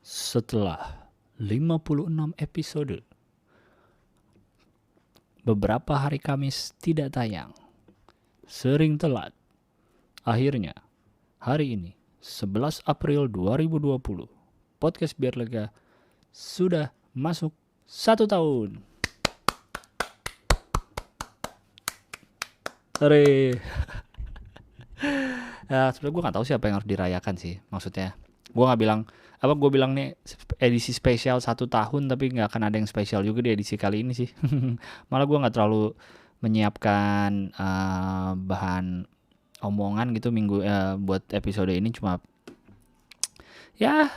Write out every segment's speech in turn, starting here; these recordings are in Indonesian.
Setelah 56 episode, beberapa hari Kamis tidak tayang, sering telat. Akhirnya, hari ini, 11 April 2020, Podcast Biar Lega sudah masuk 1 tahun. Hore. Sebenarnya gue gak tahu sih apa yang harus dirayakan sih. Maksudnya, gue gak bilang, gue bilang nih edisi spesial 1 tahun, tapi gak akan ada yang spesial juga di edisi kali ini sih. Malah gue gak terlalu menyiapkan bahan omongan gitu buat episode ini. Cuma ya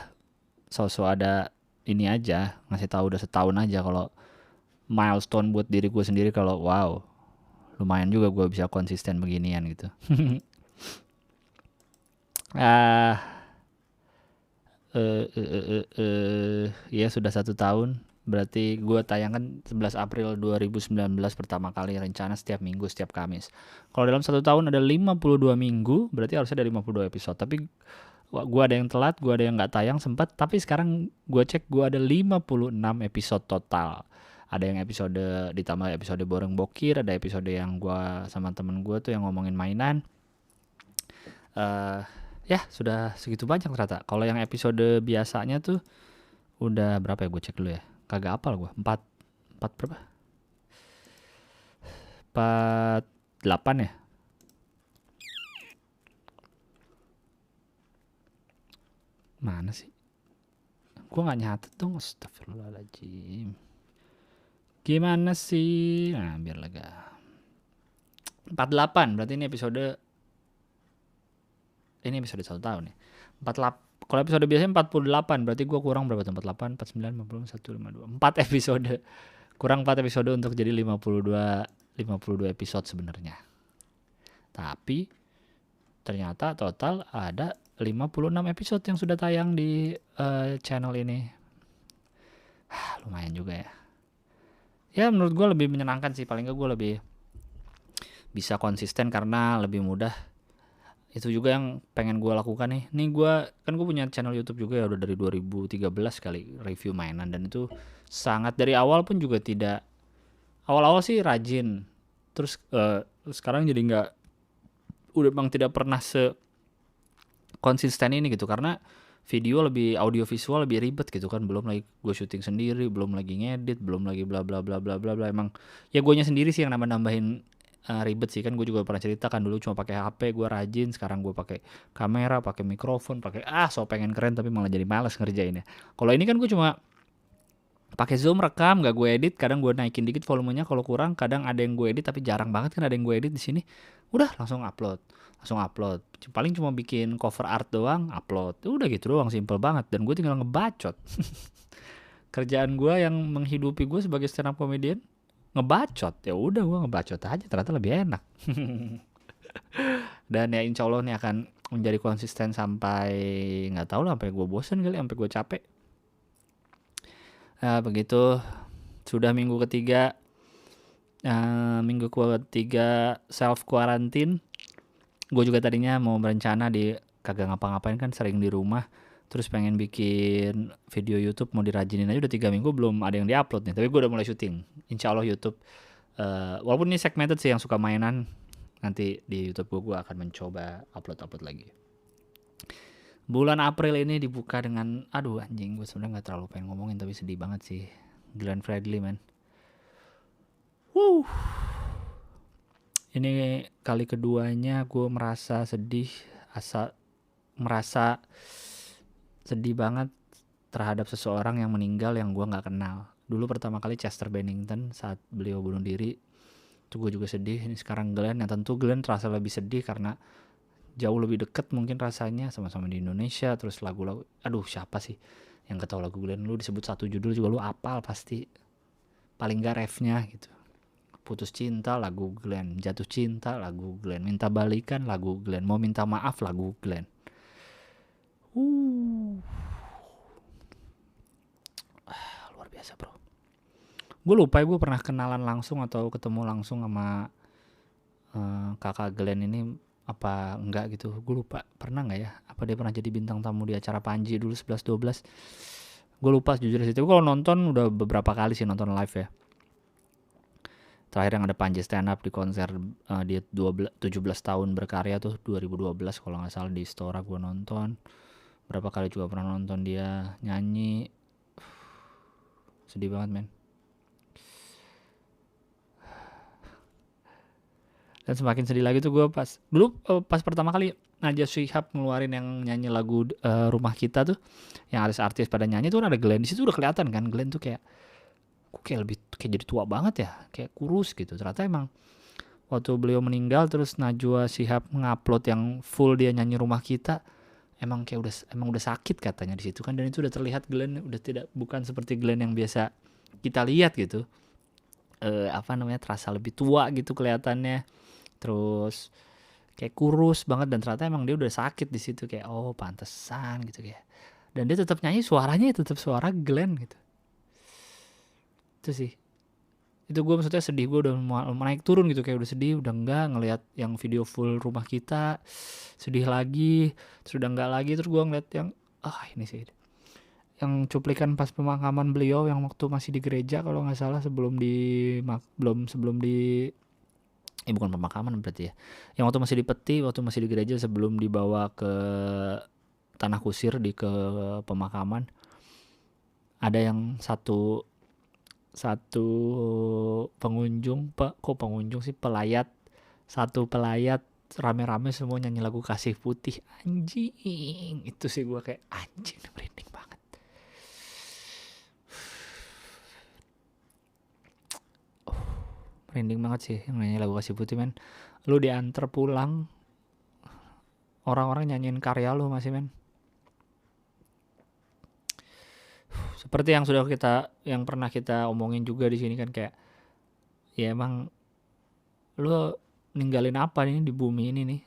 so-so ada ini aja, ngasih tahu udah setahun aja kalau milestone buat diri gue sendiri, kalau wow, lumayan juga gue bisa konsisten beginian gitu. Ya sudah 1 tahun. Berarti gue tayangkan 11 April 2019 pertama kali, rencana setiap minggu, setiap Kamis. Kalau dalam 1 tahun ada 52 minggu, berarti harusnya ada 52 episode. Tapi gue ada yang telat, gue ada yang gak tayang sempat. Tapi sekarang gue cek, gue ada 56 episode total. Ada yang episode ditambah episode Boreng Bokir, ada episode yang gue sama temen gue tuh yang ngomongin mainan. Ya sudah segitu banyak ternyata. Kalau yang episode biasanya tuh udah berapa ya, gue cek dulu ya. Kagak apal gue. 4 berapa? 48 ya? Mana sih? Gue gak nyatet dong. Astagfirullahaladzim. Gimana sih? Nah biar lega. 48. Berarti ini episode 1 tahun ya. 48. Kalau episode biasanya 48, berarti gue kurang berapa tuh? 48, 49, 50, 1, 52. 4 episode. Kurang 4 episode untuk jadi 52 episode sebenarnya. Tapi ternyata total ada 56 episode yang sudah tayang di channel ini. Lumayan juga ya. Ya menurut gue lebih menyenangkan sih. Paling gak gue lebih bisa konsisten karena lebih mudah. Itu juga yang pengen gue lakukan nih. Nih gue punya channel YouTube juga ya, udah dari 2013 kali review mainan. Dan itu sangat dari awal pun juga tidak. Awal-awal sih rajin. Terus sekarang jadi gak, udah bang tidak pernah konsisten ini gitu, karena video lebih, audio visual lebih ribet gitu kan, belum lagi gue syuting sendiri, belum lagi ngedit, belum lagi bla bla bla bla bla bla. Emang ya guanya sendiri sih yang nambahin ribet sih kan. Gue juga pernah cerita kan, dulu cuma pakai HP, gue rajin. Sekarang gue pakai kamera, pakai mikrofon, pakai so pengen keren tapi malah jadi malas ngerjainnya. Kalau ini kan gue cuma pakai Zoom, rekam, gak gue edit. Kadang gue naikin dikit volumenya kalau kurang, kadang ada yang gue edit tapi jarang banget kan ada yang gue edit di sini. Udah langsung upload. Paling cuma bikin cover art doang, upload. Udah gitu doang, simple banget. Dan gue tinggal ngebacot. Kerjaan gue yang menghidupi gue sebagai stand up comedian, ngebacot. Ya udah gue ngebacot aja, ternyata lebih enak. Dan ya insya Allah nih akan menjadi konsisten sampai, nggak tahu lah, sampai gue bosan kali, sampai gue capek. Begitu. Sudah minggu ketiga self quarantine. Gue juga tadinya mau berencana kagak ngapa-ngapain kan, sering di rumah. Terus pengen bikin video YouTube, mau dirajinin aja. Udah 3 minggu belum ada yang diupload nih. Tapi gue udah mulai syuting. Insya Allah YouTube, walaupun ini segmented sih yang suka mainan, nanti di YouTube gue akan mencoba upload lagi. Bulan April ini dibuka dengan, aduh anjing, gue sebenarnya gak terlalu pengen ngomongin tapi sedih banget sih. Glenn Fredly man. Ini kali keduanya gue merasa sedih, merasa sedih banget terhadap seseorang yang meninggal yang gue gak kenal. Dulu pertama kali Chester Bennington saat beliau bunuh diri, itu gue juga sedih. Ini sekarang Glenn, yang tentu Glenn terasa lebih sedih karena jauh lebih deket mungkin rasanya, sama-sama di Indonesia. Terus lagu-lagu, aduh siapa sih yang gak tahu lagu Glenn? Lu disebut satu judul juga lu apal pasti, paling gak refnya gitu. Putus cinta lagu Glenn, jatuh cinta lagu Glenn, minta balikan lagu Glenn, mau minta maaf lagu Glenn. Luar biasa bro. Gue lupa gue pernah kenalan langsung atau ketemu langsung sama kakak Glenn ini apa enggak gitu, gue lupa. Pernah nggak ya, apa dia pernah jadi bintang tamu di acara Panji dulu 11-12, gue lupa jujur sih. Tapi kalau nonton udah beberapa kali sih nonton live ya. Terakhir yang ada Panji stand up di konser dia 17 tahun berkarya tuh 2012 kalau nggak salah, di Istora gue nonton. Berapa kali juga pernah nonton dia nyanyi. Sedih banget men. Dan semakin sedih lagi tuh gue pas dulu pas pertama kali Najwa Shihab ngeluarin yang nyanyi lagu Rumah Kita tuh, yang artis-artis pada nyanyi tuh, ada Glenn di situ. Udah kelihatan kan Glenn tuh kayak lebih kayak jadi tua banget ya, kayak kurus gitu. Ternyata emang waktu beliau meninggal terus Najwa Shihab ngupload yang full dia nyanyi Rumah Kita, emang udah sakit katanya di situ kan. Dan itu udah terlihat Glenn udah bukan seperti Glenn yang biasa kita lihat gitu. Terasa lebih tua gitu kelihatannya. Terus kayak kurus banget, dan ternyata emang dia udah sakit di situ. Kayak pantesan gitu kayak. Dan dia tetap nyanyi, suaranya tetap suara Glenn gitu. Itu sih. Itu gue maksudnya sedih, gue udah naik turun gitu, kayak udah sedih, udah enggak ngelihat yang video full Rumah Kita, sedih lagi, terus udah enggak lagi. Terus gue ngeliat yang ini sih, yang cuplikan pas pemakaman beliau yang waktu masih di gereja kalau nggak salah, sebelum di bukan pemakaman berarti ya, yang waktu masih di peti, waktu masih di gereja sebelum dibawa ke tanah kusir ke pemakaman. Ada yang satu pengunjung, pelayat, satu pelayat rame-rame semua nyanyi lagu Kasih Putih. Anjing, itu sih gue kayak anjing, merinding banget. Merinding banget sih yang nyanyi lagu Kasih Putih men. Lu diantar pulang, orang-orang nyanyiin karya lu masih men. Seperti yang pernah kita omongin juga di sini kan, kayak ya emang lu ninggalin apa nih di bumi ini nih.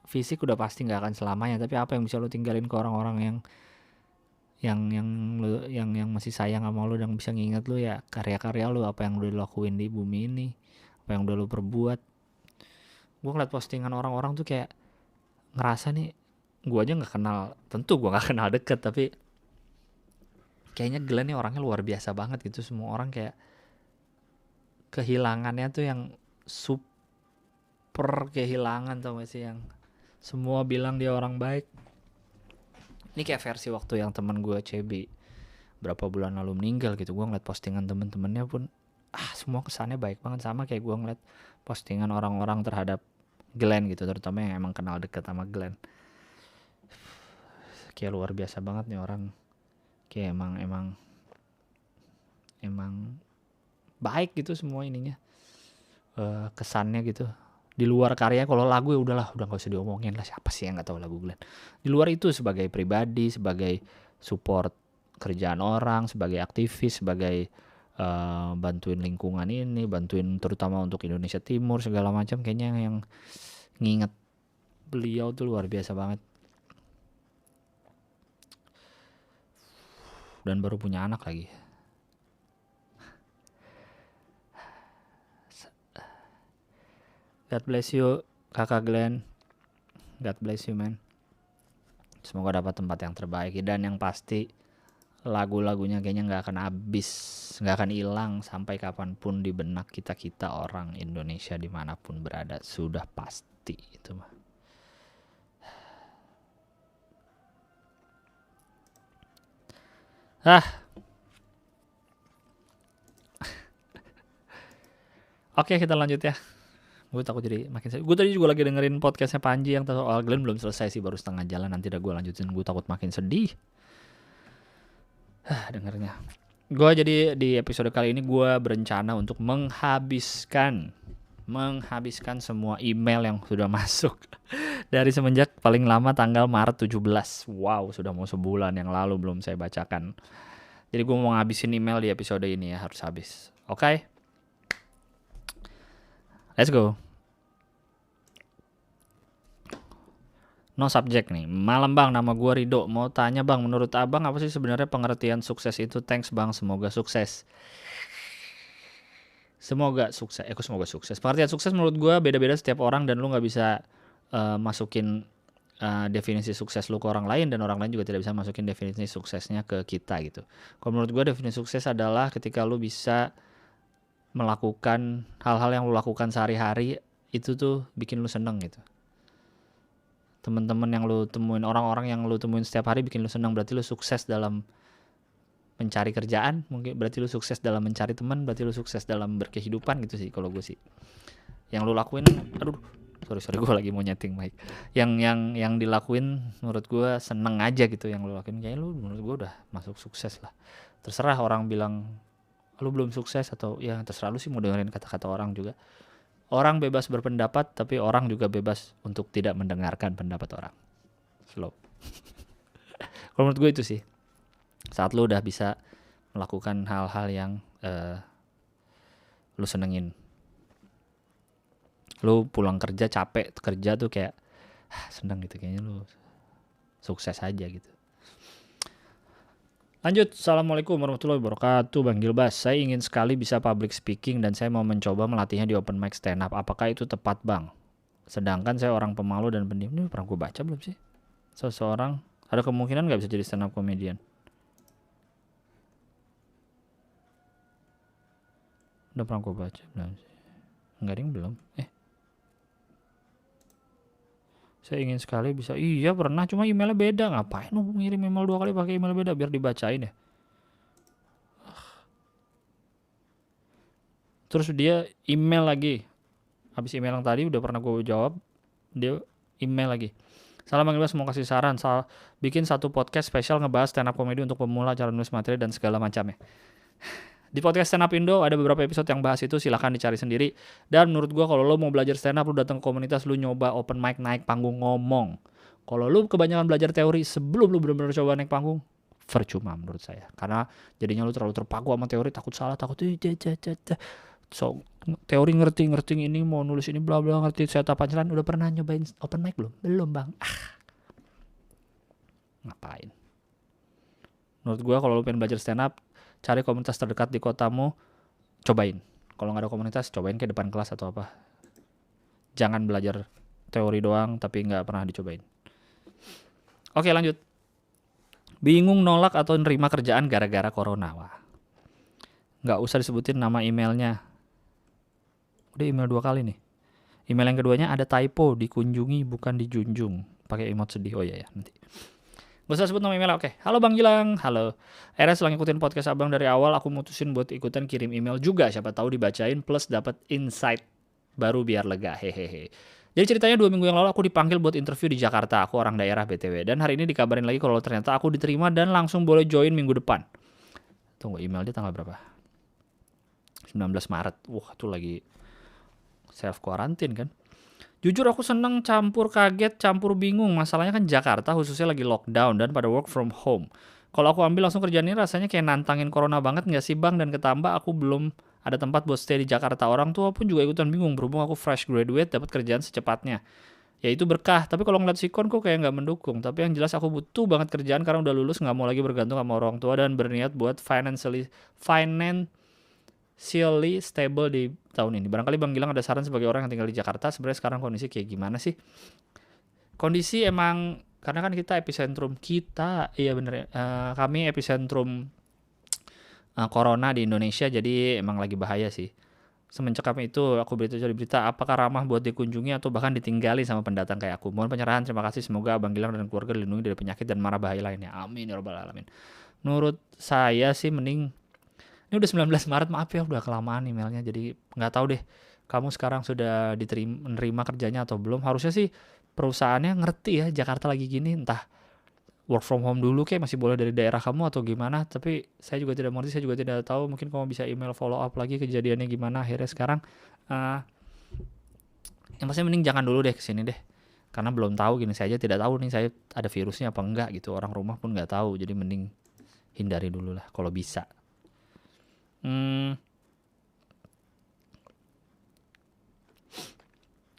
Fisik udah pasti nggak akan selamanya, tapi apa yang bisa lu tinggalin ke orang-orang yang masih sayang sama lu dan bisa nginget lu, ya karya-karya lu, apa yang udah lu lakuin di bumi ini, apa yang udah lu perbuat. Gue ngeliat postingan orang-orang tuh kayak ngerasa nih, gue aja nggak kenal, tentu gue nggak kenal deket, tapi kayaknya Glenn nih orangnya luar biasa banget gitu. Semua orang kayak kehilangannya tuh yang super kehilangan, tau gak sih, yang semua bilang dia orang baik. Ini kayak versi waktu yang teman gue CB berapa bulan lalu meninggal gitu. Gue ngeliat postingan temen-temennya pun semua kesannya baik banget, sama kayak gue ngeliat postingan orang-orang terhadap Glenn gitu, terutama yang emang kenal deket sama Glenn. Kayak luar biasa banget nih orang. Kayak emang baik gitu semua ininya, kesannya gitu. Di luar karya, kalau lagu ya udahlah, udah nggak usah diomongin lah, siapa sih yang nggak tahu lagu Glenn. Di luar itu sebagai pribadi, sebagai support kerjaan orang, sebagai aktivis, sebagai bantuin lingkungan ini, bantuin terutama untuk Indonesia Timur segala macam, kayaknya yang nginget beliau tuh luar biasa banget. Dan baru punya anak lagi. God bless you kakak Glenn. God bless you man. Semoga dapat tempat yang terbaik, dan yang pasti lagu-lagunya kayaknya gak akan habis, gak akan hilang sampai kapanpun di benak kita orang Indonesia dimanapun berada. Sudah pasti itu mah. Oke, kita lanjut ya. Gue takut jadi makin sedih. Gue tadi juga lagi dengerin podcastnya Panji yang soal Glenn, belum selesai sih, baru setengah jalan. Nanti dah gue lanjutin, gue takut makin sedih dengernya. Gue jadi di episode kali ini gue berencana untuk menghabiskan semua email yang sudah masuk dari semenjak paling lama tanggal Maret 17. Wow, sudah mau sebulan yang lalu belum saya bacakan. Jadi gue mau ngabisin email di episode ini ya, harus habis. Oke? Let's go. No subject nih. Malam bang, nama gue Rido. Mau tanya bang, menurut abang apa sih sebenarnya pengertian sukses itu? Thanks bang, semoga sukses. Semoga sukses. Semoga sukses. Pengertian sukses menurut gue beda-beda setiap orang, dan lu nggak bisa masukin definisi sukses lu ke orang lain, dan orang lain juga tidak bisa masukin definisi suksesnya ke kita gitu. Kalau menurut gue definisi sukses adalah ketika lu bisa melakukan hal-hal yang lu lakukan sehari-hari itu tuh bikin lu seneng gitu. Teman-teman yang lu temuin, orang-orang yang lu temuin setiap hari bikin lu seneng, berarti lu sukses dalam mencari kerjaan, mungkin berarti lu sukses dalam mencari teman, berarti lu sukses dalam berkehidupan gitu sih kalau gue sih. Yang lu lakuin, aduh sorry gue lagi mau nyeting mic, yang dilakuin menurut gue seneng aja gitu, yang lu lakuin kayaknya lu menurut gue udah masuk sukses lah. Terserah orang bilang lu belum sukses, atau ya terserah lu sih mau dengerin kata-kata orang juga. Orang bebas berpendapat, tapi orang juga bebas untuk tidak mendengarkan pendapat orang. Slow. Kalau menurut gue itu sih, saat lu udah bisa melakukan hal-hal yang lu senengin. Lu pulang kerja capek kerja tuh kayak seneng gitu, kayaknya lu sukses aja gitu. Lanjut, Assalamualaikum warahmatullahi wabarakatuh, Bang Gilbas. Saya ingin sekali bisa public speaking dan saya mau mencoba melatihnya di open mic stand up. Apakah itu tepat, Bang? Sedangkan saya orang pemalu dan pendiam. Ini pernah gue baca belum sih? Seseorang ada kemungkinan gak bisa jadi stand up comedian. Udah pernah gue baca belum sih? Enggak, ding belum. Saya ingin sekali bisa. Iya pernah, cuma emailnya beda. Ngapain lu ngirim email 2 kali pakai email beda biar dibacain ya? Terus dia email lagi. Habis email yang tadi udah pernah gue jawab, dia email lagi. Salam Bang Gilbas, mau kasih saran bikin satu podcast spesial ngebahas stand up comedy untuk pemula, cara nulis materi dan segala macamnya. Di podcast Stand Up Indo ada beberapa episode yang bahas itu, silahkan dicari sendiri. Dan menurut gue kalau lo mau belajar stand up, lo datang ke komunitas, lo nyoba open mic, naik panggung, ngomong. Kalau lo kebanyakan belajar teori sebelum lo benar-benar coba naik panggung, percuma menurut saya. Karena jadinya lo terlalu terpaku sama teori, takut salah, takut so teori ngerti ini, mau nulis ini bla bla, ngerti setup punchline. Udah pernah nyobain open mic belum? Belum, Bang. Ngapain? Menurut gue kalau lo pengen belajar stand up, cari komunitas terdekat di kotamu, cobain. Kalau nggak ada komunitas, cobain ke depan kelas atau apa. Jangan belajar teori doang tapi nggak pernah dicobain. Oke, lanjut. Bingung nolak atau nerima kerjaan gara-gara corona. Wah, nggak usah disebutin nama emailnya. Udah email 2 kali nih. Email yang keduanya ada typo, dikunjungi bukan dijunjung. Pakai emot sedih. Oh iya ya, nanti. Gak usah sebut nama email, oke. Halo Bang Gilang, halo. Akhirnya setelah ngikutin podcast Abang dari awal, aku mutusin buat ikutan kirim email juga. Siapa tahu dibacain plus dapat insight baru biar lega, hehehe. Jadi ceritanya 2 minggu yang lalu aku dipanggil buat interview di Jakarta. Aku orang daerah BTW. Dan hari ini dikabarin lagi kalau ternyata aku diterima dan langsung boleh join minggu depan. Tunggu, email dia tanggal berapa? 19 Maret. Wah, itu lagi self quarantine kan. Jujur aku seneng, campur kaget, campur bingung. Masalahnya kan Jakarta khususnya lagi lockdown dan pada work from home. Kalau aku ambil langsung kerjaan ini rasanya kayak nantangin corona banget gak sih Bang? Dan ketambah aku belum ada tempat buat stay di Jakarta. Orang tua pun juga ikutan bingung berhubung aku fresh graduate dapat kerjaan secepatnya. Ya itu berkah, tapi kalau ngeliat sikon kok kayak gak mendukung. Tapi yang jelas aku butuh banget kerjaan karena udah lulus, gak mau lagi bergantung sama orang tua dan berniat buat financially stable di tahun ini. Barangkali Bang Gilang ada saran sebagai orang yang tinggal di Jakarta, sebenarnya sekarang kondisi kayak gimana sih? Kondisi emang, karena kan kita epicentrum iya bener ya, kami epicentrum corona di Indonesia, jadi emang lagi bahaya sih. Semenjak kami itu aku berita apakah ramah buat dikunjungi atau bahkan ditinggali sama pendatang kayak aku. Mohon pencerahan, terima kasih. Semoga Bang Gilang dan keluarga dilindungi dari penyakit dan mara bahaya lainnya. Amin ya rabbal alamin. Menurut saya sih mending, ini udah 19 Maret, maaf ya udah kelamaan emailnya, jadi nggak tahu deh kamu sekarang sudah menerima kerjanya atau belum. Harusnya sih perusahaannya ngerti ya Jakarta lagi gini, entah work from home dulu kayak masih boleh dari daerah kamu atau gimana, tapi saya juga tidak mengerti, saya juga tidak tahu. Mungkin kamu bisa email follow up lagi kejadiannya gimana akhirnya sekarang. Yang pasti mending jangan dulu deh kesini deh, karena belum tahu, gini saya aja tidak tahu nih saya ada virusnya apa enggak gitu, orang rumah pun nggak tahu, jadi mending hindari dulu lah kalau bisa.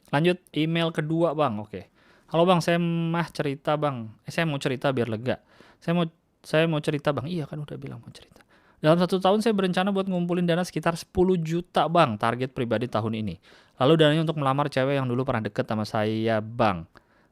Lanjut email kedua Bang. Oke. Halo Bang, saya mau cerita Bang. Saya mau cerita biar lega. Saya mau cerita Bang. Iya kan udah bilang mau cerita. Dalam 1 tahun saya berencana buat ngumpulin dana sekitar 10 juta bang, target pribadi tahun ini. Lalu dananya untuk melamar cewek yang dulu pernah deket sama saya bang.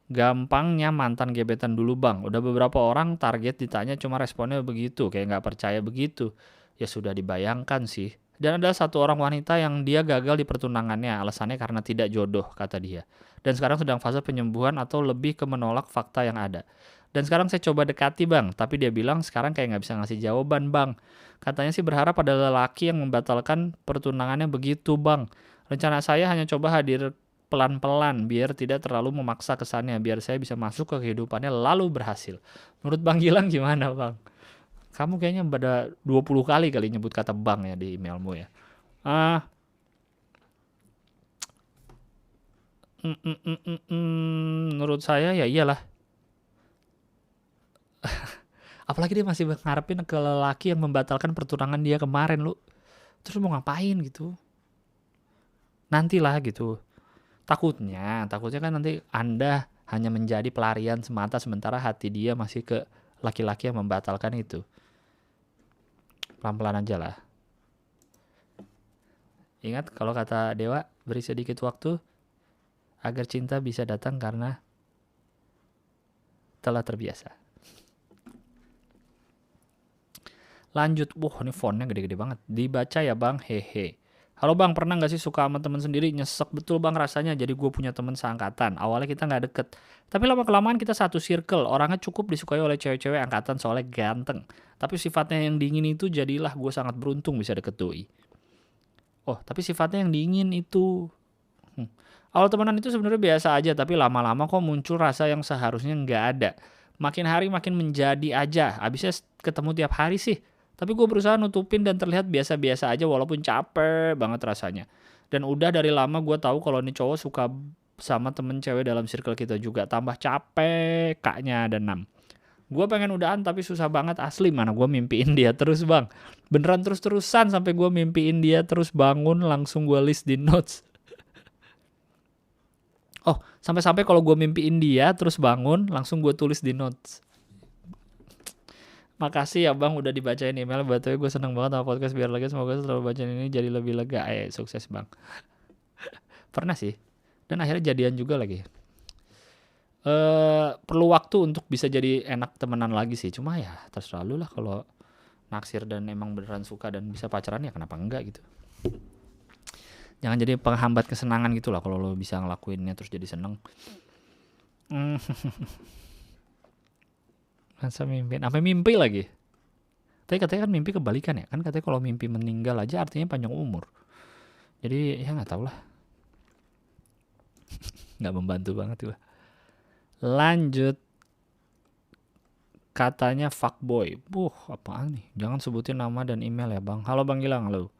Gampangnya mantan gebetan dulu bang. Udah beberapa orang target ditanya cuma responnya begitu, kayak nggak percaya begitu. Ya sudah dibayangkan sih. Dan ada satu orang wanita yang dia gagal di pertunangannya, alasannya karena tidak jodoh kata dia. Dan sekarang sedang fase penyembuhan atau lebih ke menolak fakta yang ada. Dan sekarang saya coba dekati bang, tapi dia bilang sekarang kayak nggak bisa ngasih jawaban bang. Katanya sih berharap ada lelaki yang membatalkan pertunangannya begitu bang. Rencana saya hanya coba hadir pelan-pelan biar tidak terlalu memaksa kesannya, biar saya bisa masuk ke kehidupannya lalu berhasil. Menurut Bang Gilang gimana bang? Kamu kayaknya pada 20 kali nyebut kata bang ya di emailmu ya. Ah, menurut saya ya iyalah. Apalagi dia masih ngarepin ke lelaki yang membatalkan pertunangan dia kemarin lu. Terus mau ngapain gitu? Nantilah gitu. Takutnya kan nanti Anda hanya menjadi pelarian semata sementara hati dia masih ke laki-laki yang membatalkan itu. Pelan-pelan aja lah. Ingat kalau kata Dewa, beri sedikit waktu agar cinta bisa datang karena telah terbiasa. Lanjut, ini fontnya gede-gede banget. Dibaca ya bang, hehe. Halo bang, pernah gak sih suka sama temen sendiri? Nyesek betul bang rasanya, jadi gue punya temen seangkatan. Awalnya kita gak deket, tapi lama-kelamaan kita satu circle. Orangnya cukup disukai oleh cewek-cewek angkatan soalnya ganteng. Tapi sifatnya yang dingin itu jadilah gue sangat beruntung bisa deket doi. Oh, tapi sifatnya yang dingin itu. Awal temenan itu sebenarnya biasa aja, tapi lama-lama kok muncul rasa yang seharusnya nggak ada. Makin hari makin menjadi aja, abisnya ketemu tiap hari sih. Tapi gue berusaha nutupin dan terlihat biasa-biasa aja walaupun capek banget rasanya. Dan udah dari lama gue tahu kalau ini cowok suka sama temen cewek dalam circle kita juga. Tambah capek kaknya ada 6. Gue pengen udahan tapi susah banget asli, mana gue mimpiin dia terus bang. Beneran terus-terusan sampai gue mimpiin dia terus bangun langsung gue list di notes. Oh, sampai-sampai kalau gue mimpiin dia terus bangun langsung gue tulis di notes. Makasih ya bang udah dibacain email. Btw gue seneng banget sama podcast biar lega. Semoga setelah bacain ini jadi lebih lega. Sukses bang. Pernah sih. Dan akhirnya jadian juga lagi. Perlu waktu untuk bisa jadi enak temenan lagi sih. Cuma ya terserah lu lah kalau naksir dan emang beneran suka dan bisa pacaran ya kenapa enggak gitu. Jangan jadi penghambat kesenangan gitu lah kalau lo bisa ngelakuinnya terus jadi seneng. Masa mimpi, sampai mimpi lagi. Tapi katanya kan mimpi kebalikan ya. Kan katanya kalau mimpi meninggal aja artinya panjang umur. Jadi ya nggak tahu lah. Nggak membantu banget tuh. Lanjut. Katanya fuckboy. Apaan nih? Jangan sebutin nama dan email ya bang. Halo bang Gilang, halo.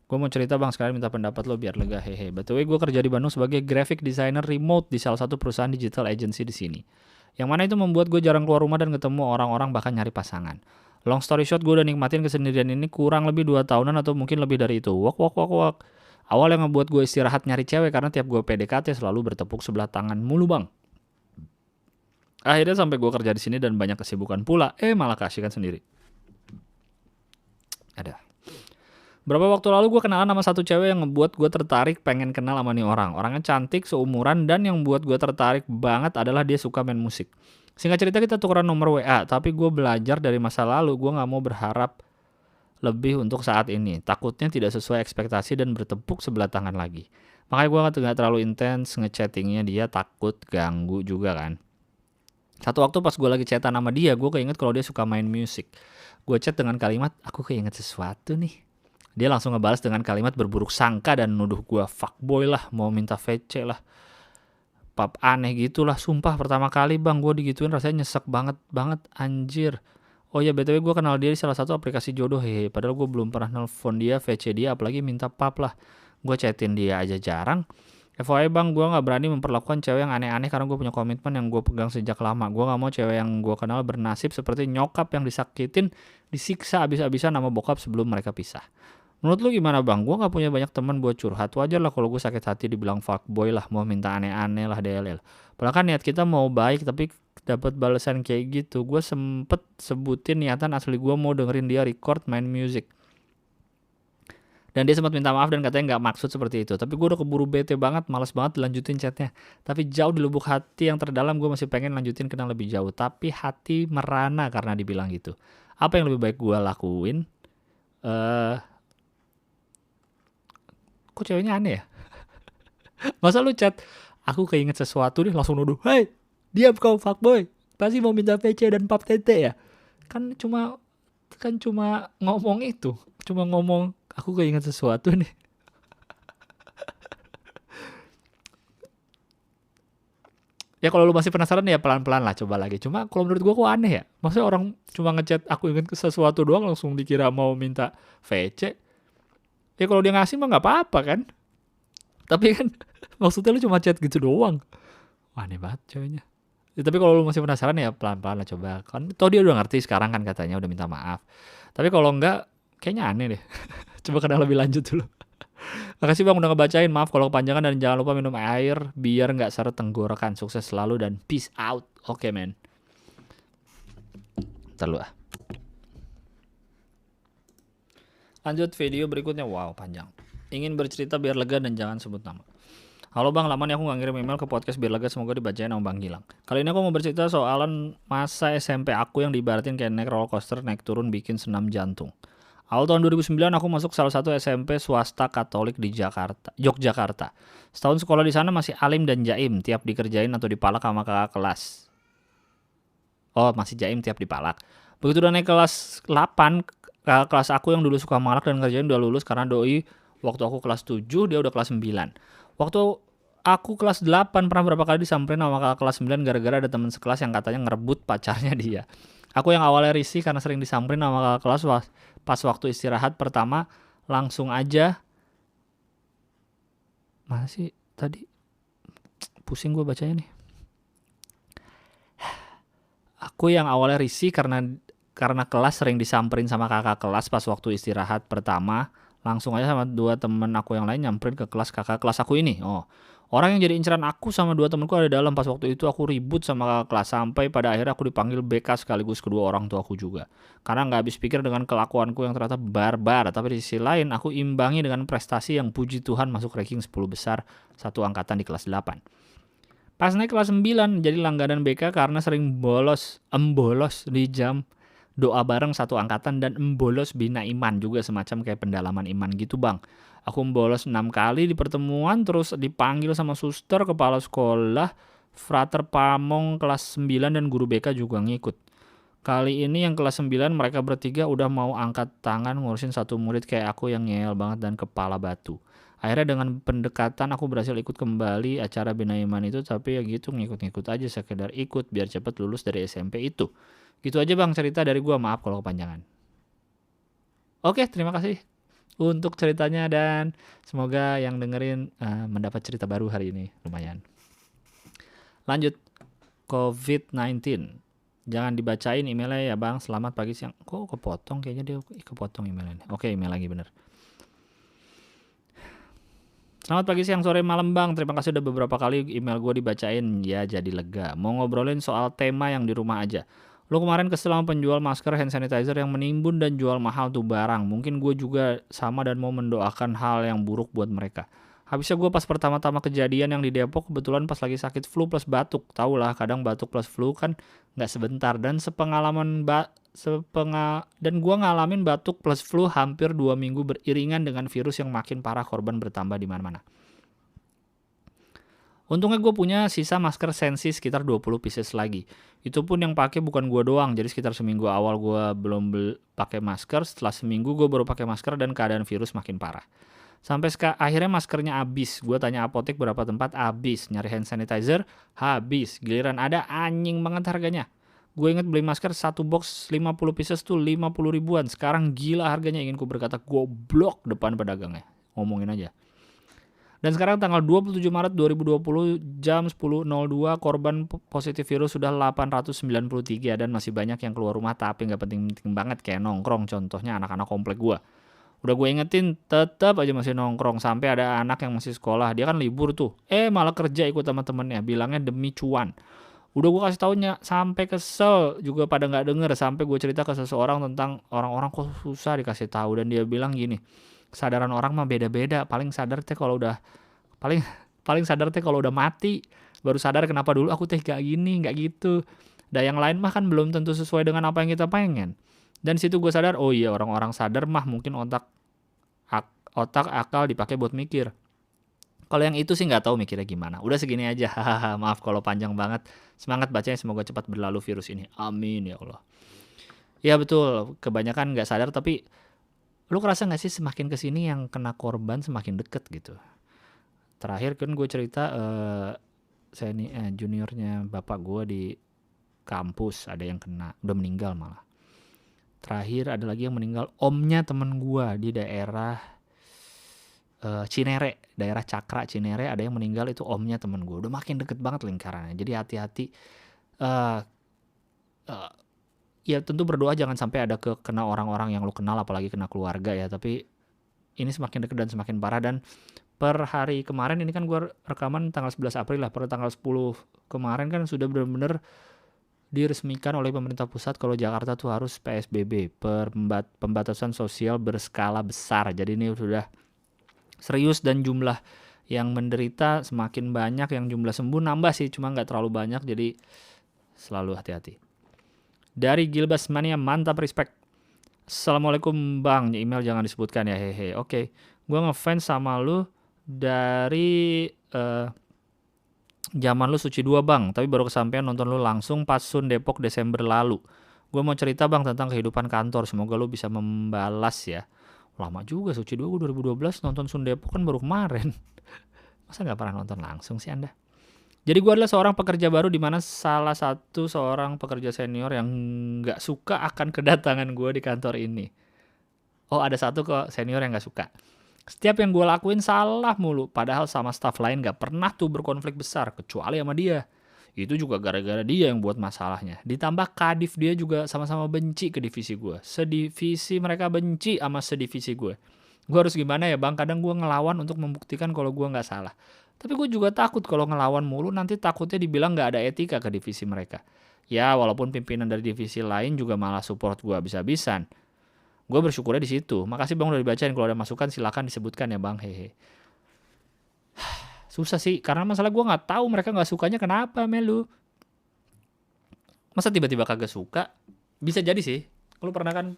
Gue mau cerita bang, sekalian minta pendapat lo biar lega, hehe. Btw gue kerja di Bandung sebagai graphic designer remote di salah satu perusahaan digital agency di sini. Yang mana itu membuat gue jarang keluar rumah dan ketemu orang-orang bahkan nyari pasangan. Long story short, gue udah nikmatin kesendirian ini kurang lebih 2 tahunan atau mungkin lebih dari itu. Wak. Awal yang ngebuat gue istirahat nyari cewek karena tiap gue PDKT selalu bertepuk sebelah tangan mulu bang. Akhirnya sampai gue kerja di sini dan banyak kesibukan pula, malah keasikan sendiri. Ada. Berapa waktu lalu gue kenalan sama satu cewek yang ngebuat gue tertarik pengen kenal sama nih orang. Orangnya cantik, seumuran, dan yang buat gue tertarik banget adalah dia suka main musik. Singkat cerita kita tukeran nomor WA, tapi gue belajar dari masa lalu, gue gak mau berharap lebih untuk saat ini. Takutnya tidak sesuai ekspektasi dan bertepuk sebelah tangan lagi. Makanya gue gak terlalu intens ngechattingnya dia, takut ganggu juga kan. Satu waktu pas gue lagi chatan sama dia, gue keinget kalau dia suka main musik. Gue chat dengan kalimat, aku keinget sesuatu nih. Dia langsung ngebalas dengan kalimat berburuk sangka dan nuduh gue fuckboy lah, mau minta VC lah. Pap aneh gitulah, sumpah pertama kali bang gue digituin rasanya nyesek banget anjir. Oh ya btw gue kenal dia di salah satu aplikasi jodoh hehe. Padahal gue belum pernah nelfon dia, VC dia, apalagi minta pap lah. Gue chatin dia aja jarang. FYI bang, gue gak berani memperlakukan cewek yang aneh-aneh karena gue punya komitmen yang gue pegang sejak lama. Gue gak mau cewek yang gue kenal bernasib seperti nyokap yang disakitin, disiksa abis-abisan sama bokap sebelum mereka pisah. Menurut lu gimana bang? Gue gak punya banyak teman buat curhat. Wajar lah kalau gue sakit hati dibilang fuckboy lah, mau minta aneh-aneh lah DLL. Padahal kan niat kita mau baik tapi dapat balasan kayak gitu. Gue sempet sebutin niatan asli gue mau dengerin dia record main music. Dan dia sempat minta maaf dan katanya nggak maksud seperti itu. Tapi gue udah keburu bete banget, malas banget lanjutin chatnya. Tapi jauh di lubuk hati yang terdalam gue masih pengen lanjutin kenal lebih jauh. Tapi hati merana karena dibilang gitu. Apa yang lebih baik gue lakuin? Kok ceweknya aneh ya? Masa lu chat, aku keinget sesuatu nih langsung nuduh, "Hei, diam kau fuckboy. Pasti mau minta PC dan pap tete ya?" Kan cuma ngomong itu. Cuma ngomong, aku keinget sesuatu nih. Ya kalau lu masih penasaran ya pelan-pelan lah coba lagi. Cuma kalau menurut gua kok aneh ya. Maksudnya orang cuma ngechat aku inget sesuatu doang langsung dikira mau minta VC. Ya kalau dia ngasih mah nggak apa-apa kan. Tapi kan maksudnya lu cuma chat gitu doang. Wah, aneh banget ceweknya. Ya, tapi kalau lu masih penasaran ya pelan-pelan lah coba. Kan toh dia udah ngerti sekarang kan katanya udah minta maaf. Tapi kalau enggak kayaknya aneh deh. Coba kenal lebih lanjut dulu. Makasih bang udah ngebacain. Maaf kalau kepanjangan dan jangan lupa minum air biar nggak seret tenggorokan. Sukses selalu dan peace out. Oke men. Ntar lu ah. Lanjut video berikutnya. Wow panjang. Ingin bercerita biar lega dan jangan sebut nama. Halo bang, lama nih aku gak ngirim email ke podcast biar lega, semoga dibacain sama bang Gilang. Kali ini aku mau bercerita soalan masa SMP aku yang diibaratin kayak naik roller coaster, naik turun bikin senam jantung. Awal tahun 2009 aku masuk salah satu SMP swasta Katolik di Yogyakarta. Setahun sekolah di sana masih alim dan jaim, tiap dikerjain atau dipalak sama kakak kelas. Oh, masih jaim tiap dipalak. Begitu udah naik kelas 8, kakak kelas aku yang dulu suka malak dan kerjain udah lulus karena doi waktu aku kelas 7, dia udah kelas 9. Waktu aku kelas 8 pernah berapa kali disamperin sama kakak kelas 9 gara-gara ada teman sekelas yang katanya ngerebut pacarnya dia. Aku yang awalnya risih karena sering disamperin sama kakak kelas pas waktu istirahat pertama langsung aja. Mana sih tadi? Pusing gue bacanya nih. Aku yang awalnya risih karena kelas sering disamperin sama kakak kelas pas waktu istirahat pertama, langsung aja sama dua temen aku yang lain nyamperin ke kelas kakak kelas aku ini. Oh, orang yang jadi inceran aku sama dua temenku ada dalam. Pas waktu itu aku ribut sama kakak kelas sampai pada akhirnya aku dipanggil BK sekaligus kedua orang tua aku juga. Karena nggak habis pikir dengan kelakuanku yang ternyata barbar. Tapi di sisi lain aku imbangi dengan prestasi yang puji Tuhan masuk ranking 10 besar satu angkatan di kelas 8. Pas naik kelas 9 jadi langganan BK karena sering embolos di jam doa bareng satu angkatan dan embolos bina iman juga semacam kayak pendalaman iman gitu bang. Aku embolos 6 kali di pertemuan terus dipanggil sama suster, kepala sekolah, frater pamong kelas 9 dan guru BK juga ngikut. Kali ini yang kelas 9 mereka bertiga udah mau angkat tangan ngurusin satu murid kayak aku yang ngeyel banget dan kepala batu. Akhirnya dengan pendekatan aku berhasil ikut kembali acara Bina Iman itu, tapi ya gitu ngikut-ngikut aja sekedar ikut biar cepet lulus dari SMP itu. Gitu aja bang cerita dari gua, maaf kalau kepanjangan. Oke, terima kasih untuk ceritanya dan semoga yang dengerin mendapat cerita baru hari ini, lumayan. Lanjut, COVID-19. Jangan dibacain emailnya ya bang, selamat pagi siang. Kok kepotong kayaknya dia kepotong emailnya. Oke, email lagi bener. Selamat pagi, siang, sore, malam bang. Terima kasih udah beberapa kali email gue dibacain. Ya jadi lega. Mau ngobrolin soal tema yang di rumah aja. Lo kemarin kesel sama penjual masker hand sanitizer yang menimbun dan jual mahal tuh barang. Mungkin gue juga sama dan mau mendoakan hal yang buruk buat mereka. Habisnya gue pas pertama-tama kejadian yang di Depok kebetulan pas lagi sakit flu plus batuk. Tau lah kadang batuk plus flu kan gak sebentar. Dan dan gue ngalamin batuk plus flu hampir 2 minggu beriringan dengan virus yang makin parah, korban bertambah di mana-mana. Untungnya gue punya sisa masker sensi sekitar 20 pieces lagi. Itu pun yang pakai bukan gue doang. Jadi sekitar seminggu awal gue belum pakai masker. Setelah seminggu gue baru pakai masker dan keadaan virus makin parah. Sampai akhirnya maskernya habis. Gue tanya apotek berapa tempat, habis. Nyari hand sanitizer, habis. Giliran ada, anjing banget harganya. Gue inget beli masker satu box 50 pieces tuh 50 ribuan. Sekarang gila harganya, ingin ku berkata goblok depan pedagangnya. Ngomongin aja. Dan sekarang tanggal 27 Maret 2020 jam 10.02 korban positif virus sudah 893 dan masih banyak yang keluar rumah tapi gak penting-penting banget kayak nongkrong, contohnya anak-anak komplek gue. Udah gue ingetin tetap aja masih nongkrong sampai ada anak yang masih sekolah, dia kan libur tuh. Malah kerja ikut sama temennya, bilangnya demi cuan. Udah gue kasih taunya sampai kesel juga pada nggak denger, sampai gue cerita ke seseorang tentang orang-orang kok susah dikasih tahu dan dia bilang gini, Kesadaran orang mah beda-beda. Paling sadar teh kalau udah paling paling sadar teh kalau udah mati baru sadar kenapa dulu aku teh gak gini, gak gitu. Dan yang lain mah kan belum tentu sesuai dengan apa yang kita pengen. Dan situ gue sadar, oh iya orang-orang sadar mah mungkin otak akal dipakai buat mikir. Kalau yang itu sih nggak tahu mikirnya gimana. Udah segini aja. Hahaha, maaf kalau panjang banget. Semangat bacanya, semoga cepat berlalu virus ini. Amin ya Allah. Ya betul, kebanyakan nggak sadar tapi lu kerasa nggak sih semakin kesini yang kena korban semakin deket gitu. Terakhir kan gue cerita saya nih juniornya bapak gue di kampus ada yang kena, udah meninggal malah. Terakhir ada lagi yang meninggal omnya temen gue di daerah Cinere, daerah Cakra Cinere ada yang meninggal itu omnya temen gue. Udah makin deket banget lingkarannya. Jadi hati-hati. Uh, uh, ya tentu berdoa jangan sampai ada kena orang-orang yang lu kenal apalagi kena keluarga ya. Tapi ini semakin deket dan semakin parah. Dan per hari kemarin ini kan gue rekaman tanggal 11 April lah. Per tanggal 10 kemarin kan sudah benar-benar diresmikan oleh pemerintah pusat kalau Jakarta tuh harus PSBB, pembatasan sosial berskala besar. Jadi ini sudah serius dan jumlah yang menderita semakin banyak, yang jumlah sembuh nambah sih, cuma nggak terlalu banyak, jadi selalu hati-hati. Dari Gilbas Mania, mantap, respect. Assalamualaikum bang, email jangan disebutkan ya, hehe. Oke, gue ngefans sama lu dari zaman lu Suci 2 bang, tapi baru kesampaian nonton lu langsung pas Sun Depok Desember lalu. Gue mau cerita bang tentang kehidupan kantor, semoga lu bisa membalas ya. Lama juga Suci 2 gue 2012 nonton Sun Depok kan baru kemarin. Masa gak pernah nonton langsung sih Anda? Jadi gue adalah seorang pekerja baru di mana salah satu seorang pekerja senior yang gak suka akan kedatangan gue di kantor ini. Oh ada satu kok senior yang gak suka. Setiap yang gue lakuin salah mulu. Padahal sama staff lain gak pernah tuh berkonflik besar. Kecuali sama dia. Itu juga gara-gara dia yang buat masalahnya. Ditambah kadif dia juga sama-sama benci ke divisi gue. Sedivisi mereka benci sama sedivisi gue. Gue harus gimana ya bang? Kadang gue ngelawan untuk membuktikan kalau gue gak salah. Tapi gue juga takut kalau ngelawan mulu nanti takutnya dibilang gak ada etika ke divisi mereka. Ya walaupun pimpinan dari divisi lain juga malah support gue habis-habisan. Gue bersyukurnya di situ. Makasih bang udah dibacain. Kalau ada masukan silakan disebutkan ya bang. Hehe. Susah sih, karena masalah gue nggak tahu mereka nggak sukanya kenapa Melu. Masa tiba-tiba kagak suka? Bisa jadi sih. Lu pernah kan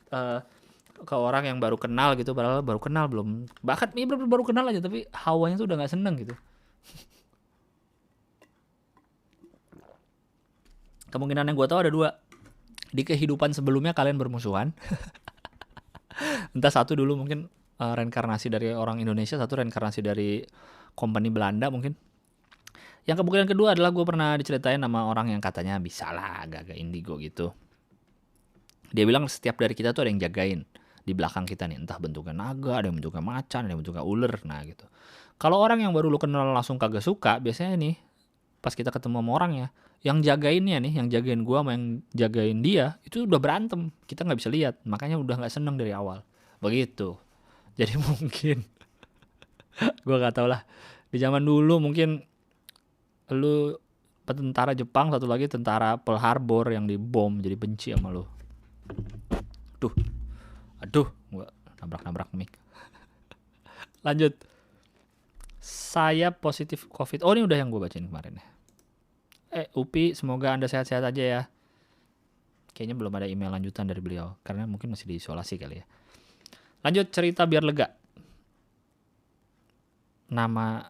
ke orang yang baru kenal gitu, padahal baru kenal belum. Bahkan ini baru kenal aja, tapi hawanya tuh udah nggak seneng gitu. Kemungkinan yang gue tahu ada dua. Di kehidupan sebelumnya kalian bermusuhan. Entah satu dulu mungkin reinkarnasi dari orang Indonesia, satu reinkarnasi dari company Belanda mungkin. Yang kemungkinan kedua adalah gue pernah diceritain sama orang yang katanya bisa lah agak-agak indigo gitu. Dia bilang setiap dari kita tuh ada yang jagain di belakang kita nih. Entah bentuknya naga, ada yang bentuknya macan, ada yang bentuknya ular, nah gitu. Kalau orang yang baru lu kenal langsung kagak suka, biasanya nih pas kita ketemu sama orang ya, yang jagainnya nih, yang jagain gue sama yang jagain dia, itu udah berantem. Kita gak bisa lihat, makanya udah gak seneng dari awal. Begitu. Jadi mungkin gue gak tau lah. Di zaman dulu mungkin lu tentara Jepang, satu lagi tentara Pearl Harbor yang dibom jadi benci sama lu. Aduh, gue nabrak mic. Lanjut. Saya positif COVID. Oh ini udah yang gue bacain kemarin ya. Upi, semoga Anda sehat-sehat aja ya. Kayaknya belum ada email lanjutan dari beliau karena mungkin masih diisolasi kali ya. Lanjut cerita biar lega. Nama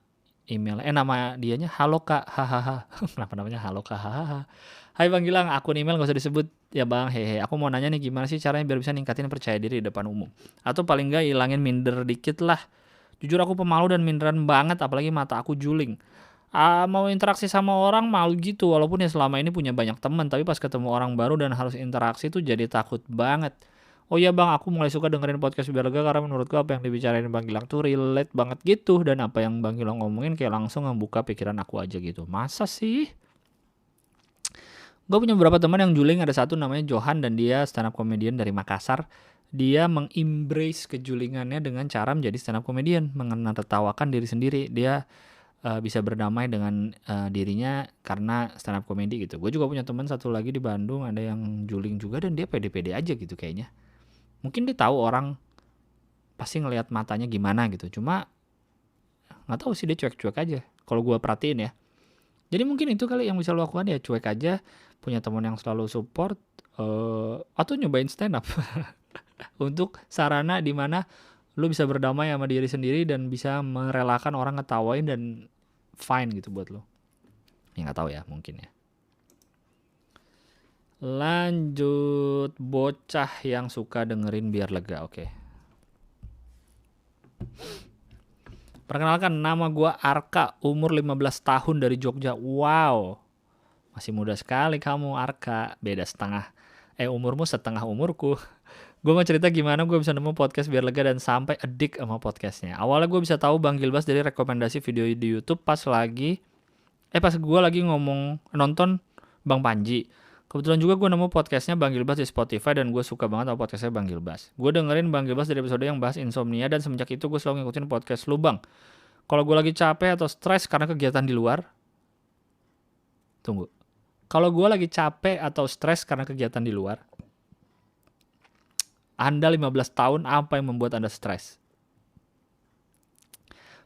dianya halo kak, hahaha. Kenapa namanya halo kak, hahaha. Hai Bang Gilang, akun email gak usah disebut ya bang, hehe. Aku mau nanya nih gimana sih caranya biar bisa ningkatin percaya diri di depan umum. Atau paling gak hilangin minder dikit lah. Jujur aku pemalu dan minderan banget, apalagi mata aku juling. Mau interaksi sama orang malu gitu, walaupun ya selama ini punya banyak teman, tapi pas ketemu orang baru dan harus interaksi tuh jadi takut banget. Oh iya bang, aku mulai suka dengerin podcast biar lega karena menurutku apa yang dibicarain Bang Gilang tuh relate banget gitu. Dan apa yang Bang Gilang ngomongin kayak langsung ngebuka pikiran aku aja gitu. Masa sih? Gue punya beberapa teman yang juling, ada satu namanya Johan dan dia stand up comedian dari Makassar. Dia mengembrace kejulingannya dengan cara menjadi stand up comedian, menertawakan diri sendiri. Dia bisa berdamai dengan dirinya karena stand up comedy gitu. Gue juga punya teman satu lagi di Bandung, ada yang juling juga dan dia pede-pede aja gitu kayaknya. Mungkin dia tahu orang pasti ngelihat matanya gimana gitu. Cuma nggak tahu sih, dia cuek-cuek aja kalau gue perhatiin ya. Jadi mungkin itu kali yang bisa lo lakukan, ya cuek aja, punya teman yang selalu support, atau nyobain stand up untuk sarana di mana lo bisa berdamai sama diri sendiri dan bisa merelakan orang ngetawain dan fine gitu buat lo. Ya nggak tahu ya, mungkin ya. Lanjut, bocah yang suka dengerin biar lega. Oke. Perkenalkan, nama gue Arka, umur 15 tahun dari Jogja. Wow, masih muda sekali kamu Arka. Beda setengah, umurmu setengah umurku. Gue mau cerita gimana gue bisa nemu podcast biar lega dan sampai addict sama podcastnya. Awalnya gue bisa tahu Bang Gilbas dari rekomendasi video di YouTube pas gue lagi nonton Bang Panji. Kebetulan juga gue nemu podcastnya Bang Gilbas di Spotify dan gue suka banget sama podcastnya Bang Gilbas. Gue dengerin Bang Gilbas dari episode yang bahas insomnia dan semenjak itu gue selalu ngikutin podcast lu Bang. Kalau gue lagi capek atau stres karena kegiatan di luar, Kalau gue lagi capek atau stres karena kegiatan di luar, Anda 15 tahun, apa yang membuat Anda stres?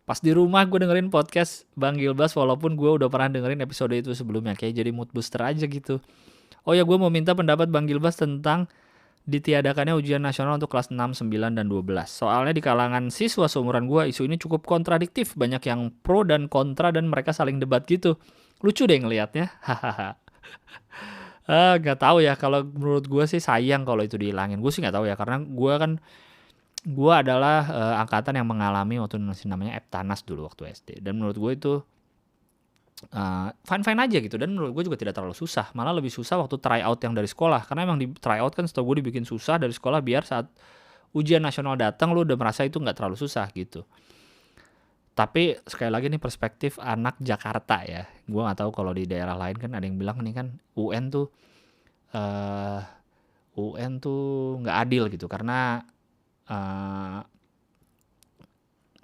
Pas di rumah gue dengerin podcast Bang Gilbas walaupun gue udah pernah dengerin episode itu sebelumnya. Kayak jadi mood booster aja gitu. Oh ya, gue mau minta pendapat Bang Gilbas tentang ditiadakannya ujian nasional untuk kelas 6, 9, dan 12. Soalnya di kalangan siswa seumuran gue, isu ini cukup kontradiktif. Banyak yang pro dan kontra dan mereka saling debat gitu. Lucu deh ngelihatnya. Hahaha. Gak tahu ya, kalau menurut gue sih sayang kalau itu dihilangin. Gue sih gak tahu ya, karena gue adalah angkatan yang mengalami waktu masih namanya Eptanas dulu waktu SD. Dan menurut gue itu fine-fine aja gitu, dan menurut gue juga tidak terlalu susah. Malah lebih susah waktu tryout yang dari sekolah, karena emang di tryout kan setahu gue dibikin susah dari sekolah biar saat ujian nasional datang lu udah merasa itu nggak terlalu susah gitu. Tapi sekali lagi nih perspektif anak Jakarta ya, gue nggak tahu kalau di daerah lain. Kan ada yang bilang nih kan UN tuh nggak adil gitu, karena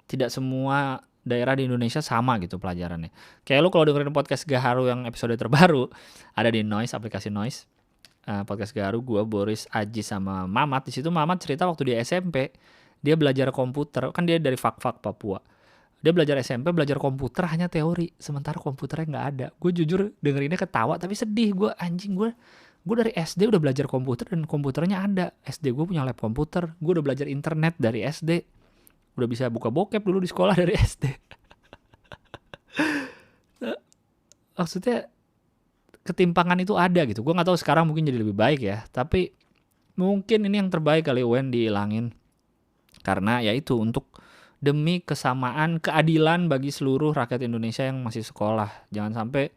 tidak semua daerah di Indonesia sama gitu pelajarannya. Kayak lu kalau dengerin podcast Gaharu yang episode terbaru, ada di Noise, aplikasi Noise. Podcast Gaharu, gue, Boris, Aji, sama Mamat. Di situ Mamat cerita waktu dia SMP, dia belajar komputer. Kan dia dari Fak-Fak, Papua. Dia belajar SMP, belajar komputer hanya teori. Sementara komputernya nggak ada. Gue jujur dengerinnya ketawa, tapi sedih. Gue dari SD udah belajar komputer dan komputernya ada. SD gue punya lab komputer. Gue udah belajar internet dari SD. Udah bisa buka bokep dulu di sekolah dari SD. Maksudnya ketimpangan itu ada gitu. Gue gak tahu sekarang mungkin jadi lebih baik ya. Tapi mungkin ini yang terbaik kali UN dihilangin. Karena ya itu untuk demi kesamaan, keadilan bagi seluruh rakyat Indonesia yang masih sekolah. Jangan sampai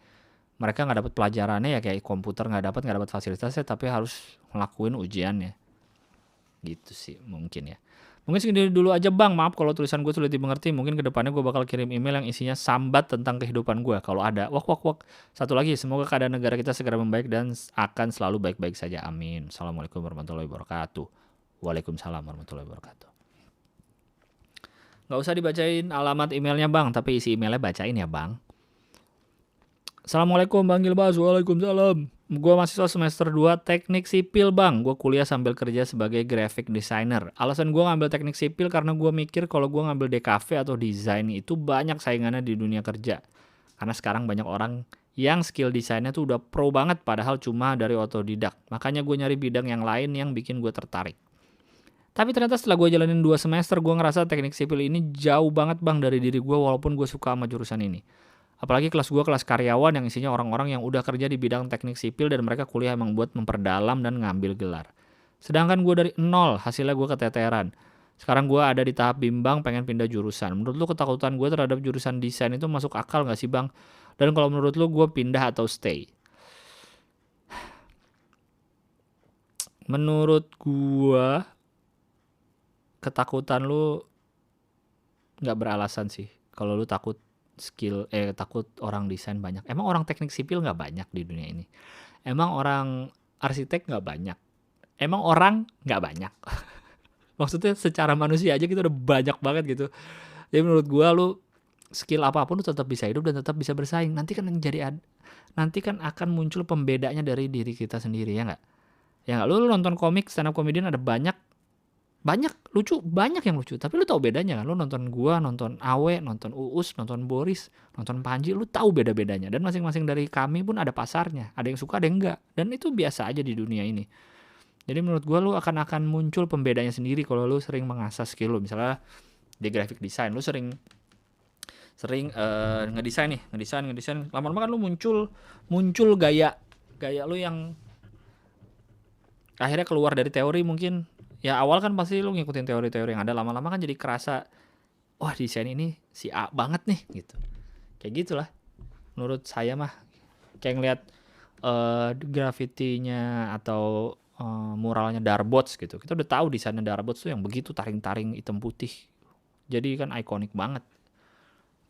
mereka gak dapat pelajarannya ya, kayak komputer gak dapat fasilitasnya, tapi harus ngelakuin ujiannya. Gitu sih mungkin ya. Mungkin segini dulu aja Bang, maaf kalau tulisan gue sulit dimengerti. Mungkin kedepannya gue bakal kirim email yang isinya sambat tentang kehidupan gue kalau ada. Wak. Satu lagi, semoga keadaan negara kita segera membaik dan akan selalu baik-baik saja. Amin. Assalamualaikum warahmatullahi wabarakatuh. Waalaikumsalam warahmatullahi wabarakatuh. Gak usah dibacain alamat emailnya Bang, tapi isi emailnya bacain ya Bang. Assalamualaikum Bang Gilbas. Waalaikumsalam. Gue mahasiswa semester 2 teknik sipil Bang. Gue kuliah sambil kerja sebagai graphic designer. Alasan gue ngambil teknik sipil karena gue mikir kalau gue ngambil DKV atau desain itu banyak saingannya di dunia kerja. Karena sekarang banyak orang yang skill desainnya tuh udah pro banget padahal cuma dari otodidak. Makanya gue nyari bidang yang lain yang bikin gue tertarik. Tapi ternyata setelah gue jalanin 2 semester gue ngerasa teknik sipil ini jauh banget Bang dari diri gue walaupun gue suka sama jurusan ini. Apalagi kelas gue kelas karyawan yang isinya orang-orang yang udah kerja di bidang teknik sipil dan mereka kuliah emang buat memperdalam dan ngambil gelar. Sedangkan gue dari nol, hasilnya gue keteteran. Sekarang gue ada di tahap bimbang pengen pindah jurusan. Menurut lu ketakutan gue terhadap jurusan desain itu masuk akal gak sih Bang? Dan kalau menurut lu gue pindah atau stay? Menurut gue ketakutan lu gak beralasan sih. Kalau lu takut takut orang desain banyak. Emang orang teknik sipil gak banyak di dunia ini? Emang orang arsitek gak banyak? Emang orang gak banyak? Maksudnya secara manusia aja kita udah banyak banget gitu. Jadi menurut gue lu skill apapun lu tetap bisa hidup dan tetap bisa bersaing. Nanti kan akan muncul pembedanya dari diri kita sendiri, ya gak? Ya gak? Lu nonton komik stand up comedian ada banyak banyak yang lucu. Tapi lu tahu bedanya kan? Lu nonton gua, nonton Awe, nonton Uus, nonton Boris, nonton Panji, lu tahu beda-bedanya. Dan masing-masing dari kami pun ada pasarnya. Ada yang suka, ada yang enggak. Dan itu biasa aja di dunia ini. Jadi menurut gua lu akan muncul pembedanya sendiri kalau lu sering mengasah skill lu. Misalnya di graphic design, lu sering ngedesain. Lama-lama kan lu muncul gaya lu yang akhirnya keluar dari teori mungkin. Ya awal kan pasti lu ngikutin teori-teori yang ada, lama-lama kan jadi kerasa, wah desain ini si A banget nih gitu. Kayak gitulah menurut saya mah. Kayak ngeliat graffiti-nya atau muralnya Darbots gitu. Kita udah tahu desainnya Darbots tuh yang begitu taring-taring hitam putih. Jadi kan ikonik banget.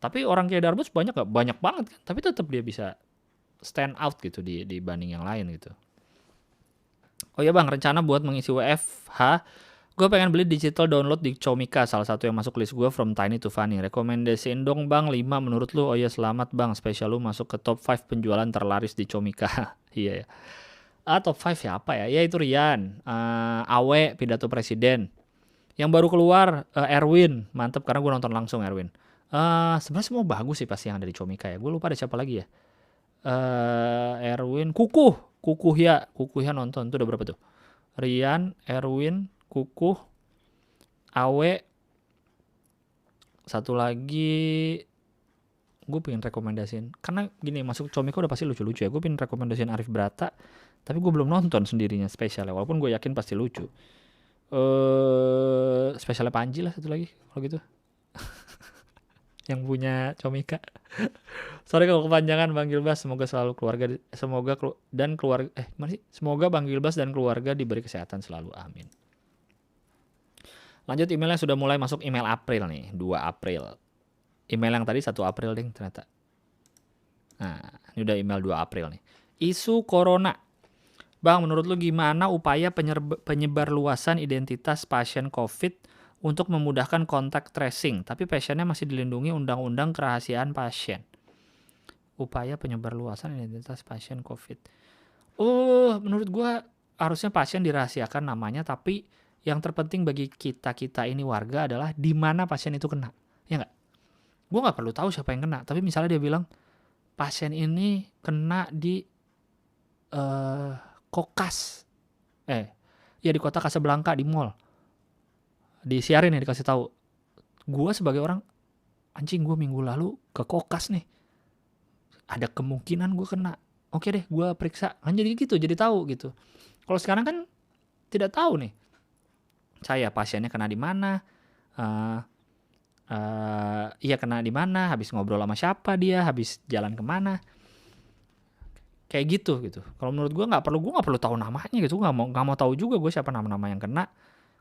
Tapi orang kayak Darbots banyak banget kan. Tapi tetap dia bisa stand out gitu dibanding yang lain gitu. Oh iya bang, rencana buat mengisi WFH, gue pengen beli digital download di Comika, salah satu yang masuk list gue from tiny to funny. Rekomendasiin dong bang 5 menurut lu. Oh iya selamat bang, spesial lu masuk ke top 5 penjualan terlaris di Comika. Iya ya. Top 5 ya apa ya? Ya itu Rian, Awe, pidato presiden. Yang baru keluar Erwin, mantep karena gue nonton langsung Erwin. Sebenarnya semua bagus sih pasti yang ada di Comika ya. Gue lupa ada siapa lagi ya. Erwin, Kukuh ya nonton tuh udah berapa tuh? Rian, Erwin, Kukuh, Awe, satu lagi gue pengen rekomendasiin karena gini masuk Comika udah pasti lucu-lucu ya. Gue pengen rekomendasiin Arif Brata, tapi gue belum nonton sendirinya spesialnya. Walaupun gue yakin pasti lucu. Spesialnya Panji lah satu lagi kalau gitu. Yang punya Comika. Sorry kalau kepanjangan Bang Gilbas, semoga selalu keluarga semoga Bang Gilbas dan keluarga diberi kesehatan selalu, amin. Lanjut emailnya sudah mulai masuk email April nih, 2 April. Email yang tadi 1 April ding ternyata. Nah, ini udah email 2 April nih. Isu corona. Bang, menurut lu gimana upaya penyebar luasan identitas pasien COVID untuk memudahkan kontak tracing, tapi pasiennya masih dilindungi undang-undang kerahasiaan pasien. Upaya penyebar luasan identitas pasien COVID. Menurut gue harusnya pasien dirahasiakan namanya, tapi yang terpenting bagi kita ini warga adalah di mana pasien itu kena. Ya nggak? Gue nggak perlu tahu siapa yang kena, tapi misalnya dia bilang pasien ini kena di Kokas. Di kota Casablanca di mall. Disiarin nih, dikasih tahu. Gue sebagai orang, anjing gue minggu lalu ke Kokas nih. Ada kemungkinan gue kena. Oke deh, gue periksa. Kan jadi gitu, jadi tahu gitu. Kalau sekarang kan tidak tahu nih. Saya pasiennya kena di mana, kena di mana, habis ngobrol sama siapa dia, habis jalan kemana. Kayak gitu. Kalau menurut gue nggak perlu tahu namanya gitu. Nggak mau tahu juga gue siapa nama-nama yang kena.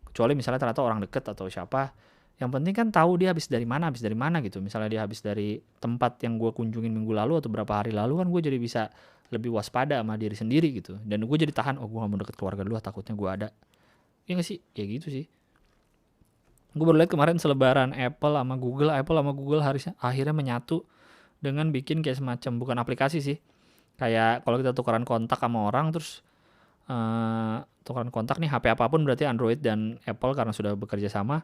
Kecuali misalnya ternyata orang deket atau siapa. Yang penting kan tahu dia habis dari mana gitu. Misalnya dia habis dari tempat yang gue kunjungin minggu lalu atau beberapa hari lalu, kan gue jadi bisa lebih waspada sama diri sendiri gitu. Dan gue jadi tahan, gue gak mau deket keluarga dulu, takutnya gue ada. Iya gak sih? Kayak gitu sih. Gue baru lihat kemarin selebaran Apple sama Google akhirnya menyatu dengan bikin kayak semacam, bukan aplikasi sih. Kayak kalau kita tukeran kontak sama orang, terus tukeran kontak nih HP apapun, berarti Android dan Apple karena sudah bekerja sama,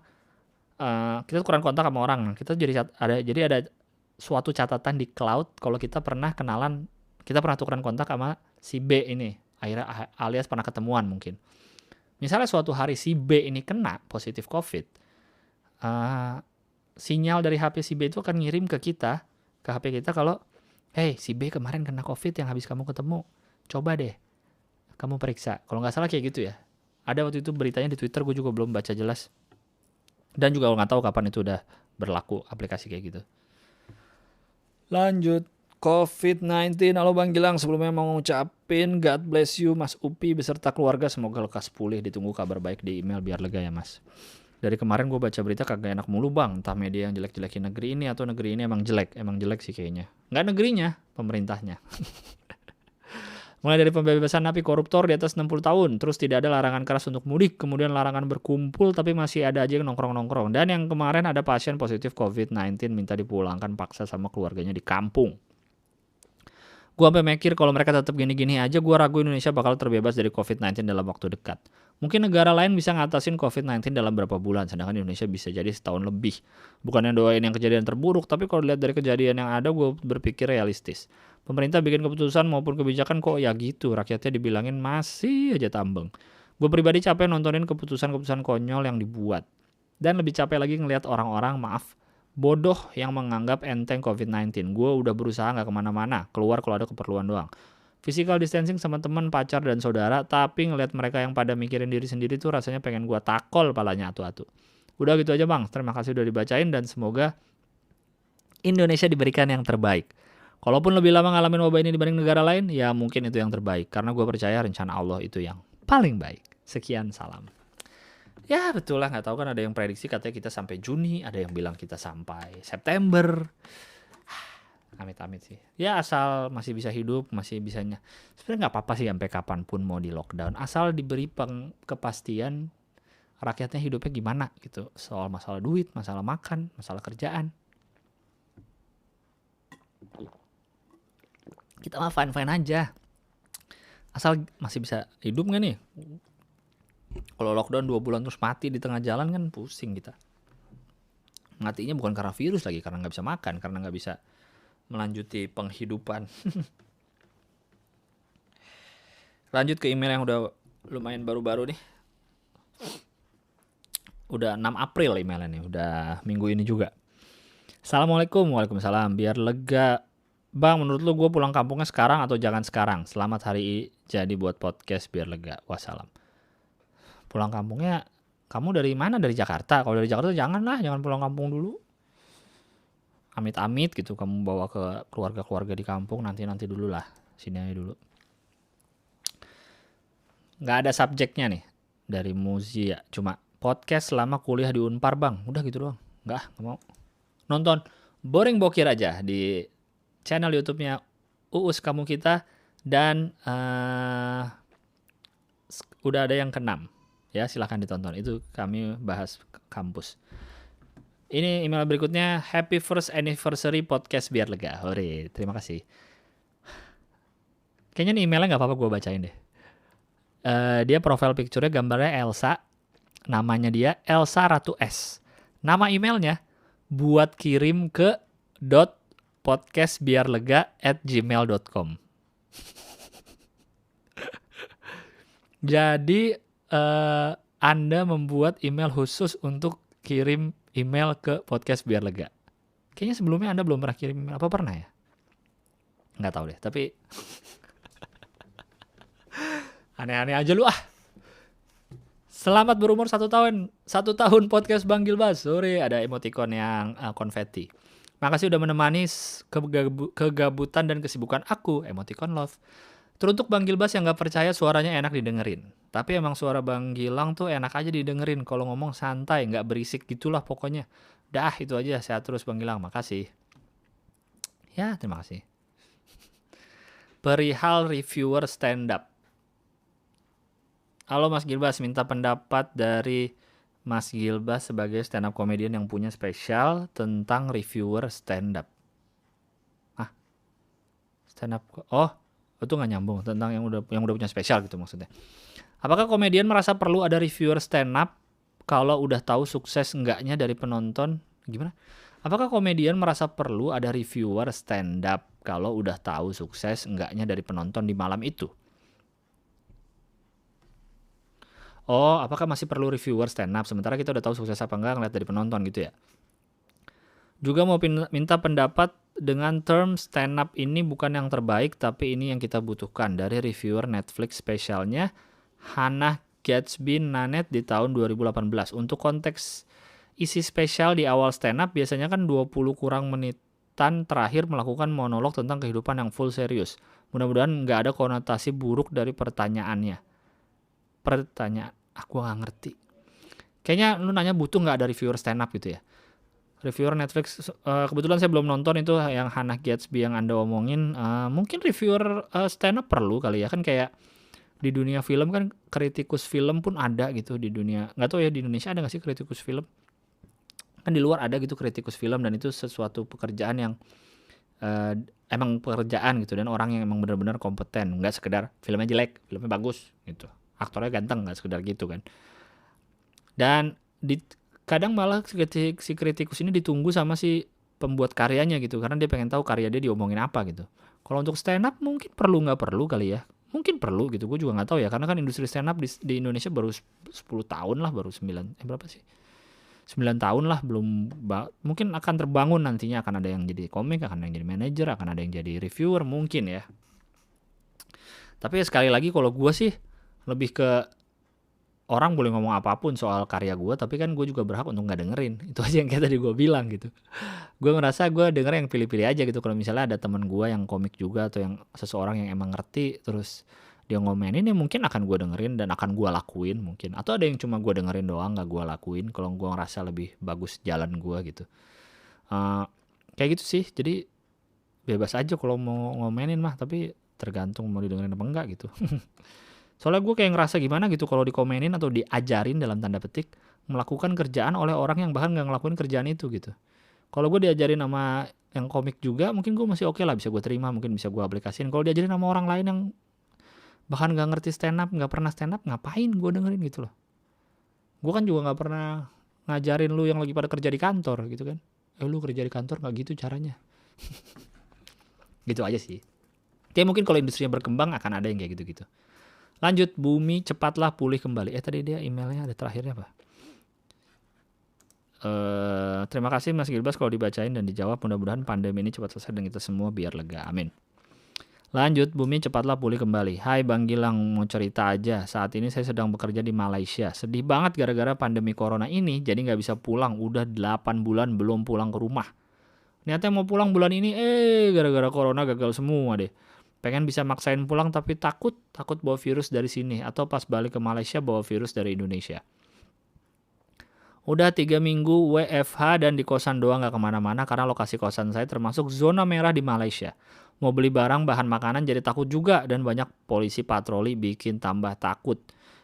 kita tukeran kontak sama orang. Kita jadi ada suatu catatan di cloud kalau kita pernah tukeran kontak sama si B ini, akhirnya alias pernah ketemuan mungkin. Misalnya suatu hari si B ini kena positif COVID, sinyal dari HP si B itu akan ngirim ke HP kita kalau, hey si B kemarin kena COVID yang habis kamu ketemu, coba deh kamu periksa. Kalau nggak salah kayak gitu ya. Ada waktu itu beritanya di Twitter, gue juga belum baca jelas. Dan juga nggak tahu kapan itu udah berlaku aplikasi kayak gitu. Lanjut. COVID-19. Halo Bang Gilang, sebelumnya mau ngucapin God bless you Mas Upi beserta keluarga. Semoga lekas pulih. Ditunggu kabar baik di email biar lega ya Mas. Dari kemarin gue baca berita kagak enak mulu Bang. Entah media yang jelek-jelekin negeri ini atau negeri ini emang jelek. Emang jelek sih kayaknya. Nggak negerinya, pemerintahnya. Mulai dari pembebasan napi koruptor di atas 60 tahun, terus tidak ada larangan keras untuk mudik, kemudian larangan berkumpul, tapi masih ada aja yang nongkrong-nongkrong. Dan yang kemarin ada pasien positif COVID-19 minta dipulangkan paksa sama keluarganya di kampung. Gue sampai mikir kalau mereka tetap gini-gini aja, gue ragu Indonesia bakal terbebas dari COVID-19 dalam waktu dekat. Mungkin negara lain bisa ngatasin COVID-19 dalam berapa bulan, sedangkan Indonesia bisa jadi setahun lebih. Bukannya doain yang kejadian terburuk, tapi kalau lihat dari kejadian yang ada, gue berpikir realistis. Pemerintah bikin keputusan maupun kebijakan kok ya gitu, rakyatnya dibilangin masih aja tambeng. Gue pribadi capek nontonin keputusan-keputusan konyol yang dibuat. Dan lebih capek lagi ngelihat orang-orang, bodoh yang menganggap enteng COVID-19. Gue udah berusaha gak kemana-mana, keluar kalau ada keperluan doang. Physical distancing sama teman, pacar, dan saudara, tapi ngelihat mereka yang pada mikirin diri sendiri tuh rasanya pengen gua takol palanya atu-atu. Udah gitu aja bang, terima kasih udah dibacain dan semoga Indonesia diberikan yang terbaik. Kalaupun lebih lama ngalamin wabah ini dibanding negara lain, ya mungkin itu yang terbaik. Karena gua percaya rencana Allah itu yang paling baik. Sekian, salam. Ya betul lah, gak tahu kan ada yang prediksi katanya kita sampai Juni, ada yang bilang kita sampai September. Amit-amit sih. Ya asal masih bisa hidup, masih bisanya. Sebenarnya nggak apa-apa sih sampai kapanpun mau di lockdown. Asal diberi kepastian rakyatnya hidupnya gimana gitu. Soal masalah duit, masalah makan, masalah kerjaan. Kita mah fine-fine aja. Asal masih bisa hidup nggak nih? Kalau lockdown 2 bulan terus mati di tengah jalan kan pusing kita. Matinya bukan karena virus lagi, karena nggak bisa makan, karena nggak bisa melanjuti penghidupan. Lanjut ke email yang udah lumayan baru-baru nih. Udah 6 April emailnya nih, udah minggu ini juga. Assalamualaikum. Waalaikumsalam. Biar lega. Bang, menurut lu gue pulang kampungnya sekarang atau jangan sekarang? Selamat hari jadi buat podcast biar lega. Wassalam. Pulang kampungnya, kamu dari mana? Dari Jakarta? Kalau dari Jakarta jangan pulang kampung dulu. Amit-amit gitu kamu bawa ke keluarga-keluarga di kampung, nanti dulu lah, sini aja dulu. Nggak ada subjeknya nih dari Muzi ya, cuma podcast selama kuliah di Unpar bang, udah gitu doang. Nggak mau nonton boring bokir aja di channel YouTube-nya Uus Kamu Kita dan udah ada yang ke-6 ya, silahkan ditonton, itu kami bahas kampus. Ini email berikutnya, happy first anniversary podcast biar lega. Hore, terima kasih. Kayaknya nih emailnya gak apa-apa gue bacain deh. Dia profile picture-nya gambarnya Elsa. Namanya dia Elsa Ratu S. Nama emailnya buat kirim ke podcastbiarlega@gmail.com. Jadi Anda membuat email khusus untuk kirim email ke podcast biar lega. Kayaknya sebelumnya Anda belum pernah kirim email. Apa pernah ya? Nggak tahu deh, tapi aneh-aneh aja lu ah. Selamat berumur 1 tahun. 1 tahun podcast Bang Gilbas. Sore ada emoticon yang konfeti. Makasih udah menemani kegabutan dan kesibukan aku. Emoticon love. Teruntuk Bang Gilbas yang gak percaya suaranya enak didengerin. Tapi emang suara Bang Gilang tuh enak aja didengerin. Kalau ngomong santai, gak berisik gitulah pokoknya. Dah itu aja, sehat terus Bang Gilang, makasih. Ya terima kasih. Perihal reviewer stand up. Halo Mas Gilbas, minta pendapat dari Mas Gilbas sebagai stand up comedian yang punya spesial tentang reviewer stand up. Stand up, itu nggak nyambung tentang yang udah punya spesial gitu maksudnya. Apakah komedian merasa perlu ada reviewer stand up kalau udah tahu sukses enggaknya dari penonton? Gimana? Apakah komedian merasa perlu ada reviewer stand up kalau udah tahu sukses enggaknya dari penonton di malam itu? Oh, apakah masih perlu reviewer stand up sementara kita udah tahu sukses apa enggak ngeliat dari penonton gitu ya? Juga mau minta pendapat dengan term stand up ini bukan yang terbaik tapi ini yang kita butuhkan dari reviewer Netflix spesialnya Hannah Gadsby Nanette di tahun 2018. Untuk konteks isi spesial di awal stand up biasanya kan 20 kurang menitan terakhir melakukan monolog tentang kehidupan yang full serius. Mudah-mudahan nggak ada konotasi buruk dari pertanyaannya. Aku nggak ngerti. Kayaknya lu nanya butuh nggak ada reviewer stand up gitu ya. Reviewer Netflix, kebetulan saya belum nonton itu yang Hannah Gadsby yang Anda omongin. Mungkin reviewer stand up perlu kali ya, kan kayak di dunia film kan kritikus film pun ada gitu di dunia. Nggak tahu ya di Indonesia ada nggak sih kritikus film? Kan di luar ada gitu kritikus film dan itu sesuatu pekerjaan yang emang pekerjaan gitu dan orang yang emang benar-benar kompeten, nggak sekedar filmnya jelek, filmnya bagus gitu. aktornya ganteng, nggak sekedar gitu kan. Dan kadang malah si kritikus ini ditunggu sama si pembuat karyanya gitu, karena dia pengen tahu karya dia diomongin apa gitu. Kalau untuk stand up mungkin perlu nggak perlu kali ya, mungkin perlu gitu, gue juga nggak tahu ya, karena kan industri stand up di Indonesia baru 10 tahun lah, baru 9 berapa sih, 9 tahun lah, belum mungkin akan terbangun nantinya, akan ada yang jadi komik, akan ada yang jadi manajer, akan ada yang jadi reviewer mungkin ya. Tapi sekali lagi kalau gue sih lebih ke orang boleh ngomong apapun soal karya gue, tapi kan gue juga berhak untuk nggak dengerin. Itu aja yang kayak tadi gue bilang gitu. Gue merasa gue denger yang pilih-pilih aja gitu. Kalau misalnya ada teman gue yang komik juga, atau yang seseorang yang emang ngerti, terus dia ngomenin, ya mungkin akan gue dengerin dan akan gue lakuin mungkin. Atau ada yang cuma gue dengerin doang, nggak gue lakuin kalau gue ngerasa lebih bagus jalan gue gitu. Kayak gitu sih. Jadi bebas aja kalau mau ngomenin mah, tapi tergantung mau didengerin apa enggak gitu. Soalnya gue kayak ngerasa gimana gitu kalau dikomenin atau diajarin dalam tanda petik melakukan kerjaan oleh orang yang bahkan gak ngelakuin kerjaan itu gitu. Kalau gue diajarin sama yang komik juga, mungkin gue masih oke lah, bisa gue terima, mungkin bisa gue aplikasiin. Kalau diajarin sama orang lain yang bahkan gak ngerti stand up, gak pernah stand up, ngapain gue dengerin gitu loh. Gue kan juga gak pernah ngajarin lu yang lagi pada kerja di kantor gitu kan. Lu kerja di kantor gak gitu caranya. Gitu aja sih. Tapi mungkin kalau industrinya berkembang akan ada yang kayak gitu-gitu. Lanjut, bumi cepatlah pulih kembali. Tadi dia emailnya ada terakhirnya apa? Terima kasih Mas Gilbas kalau dibacain dan dijawab. Mudah-mudahan pandemi ini cepat selesai dan kita semua biar lega. Amin. Lanjut, bumi cepatlah pulih kembali. Hai Bang Gilang, mau cerita aja. Saat ini saya sedang bekerja di Malaysia. Sedih banget gara-gara pandemi corona ini, jadi gak bisa pulang. Udah 8 bulan belum pulang ke rumah. Niatnya mau pulang bulan ini, gara-gara corona gagal semua deh. Pengen bisa maksain pulang tapi takut bawa virus dari sini, atau pas balik ke Malaysia bawa virus dari Indonesia. Udah 3 minggu WFH dan di kosan doang, gak kemana-mana karena lokasi kosan saya termasuk zona merah di Malaysia. Mau beli barang bahan makanan jadi takut juga, dan banyak polisi patroli bikin tambah takut.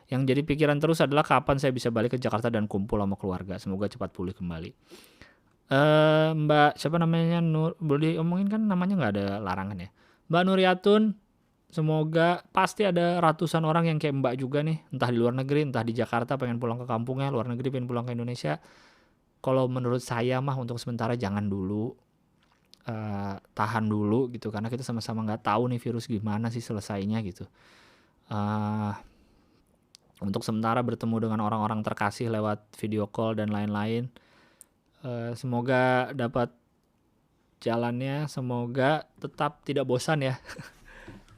Yang jadi pikiran terus adalah kapan saya bisa balik ke Jakarta dan kumpul sama keluarga. Semoga cepat pulih kembali. Mbak siapa namanya, Nur, boleh diomongin kan namanya, gak ada larangan ya. Mbak Nuriatun, semoga pasti ada ratusan orang yang kayak Mbak juga nih, entah di luar negeri, entah di Jakarta pengen pulang ke kampungnya, luar negeri pengen pulang ke Indonesia. Kalau menurut saya mah untuk sementara jangan dulu, tahan dulu gitu, karena kita sama-sama nggak tahu nih virus gimana sih selesainya gitu. Untuk sementara bertemu dengan orang-orang terkasih lewat video call dan lain-lain. Semoga dapat jalannya, semoga tetap tidak bosan ya.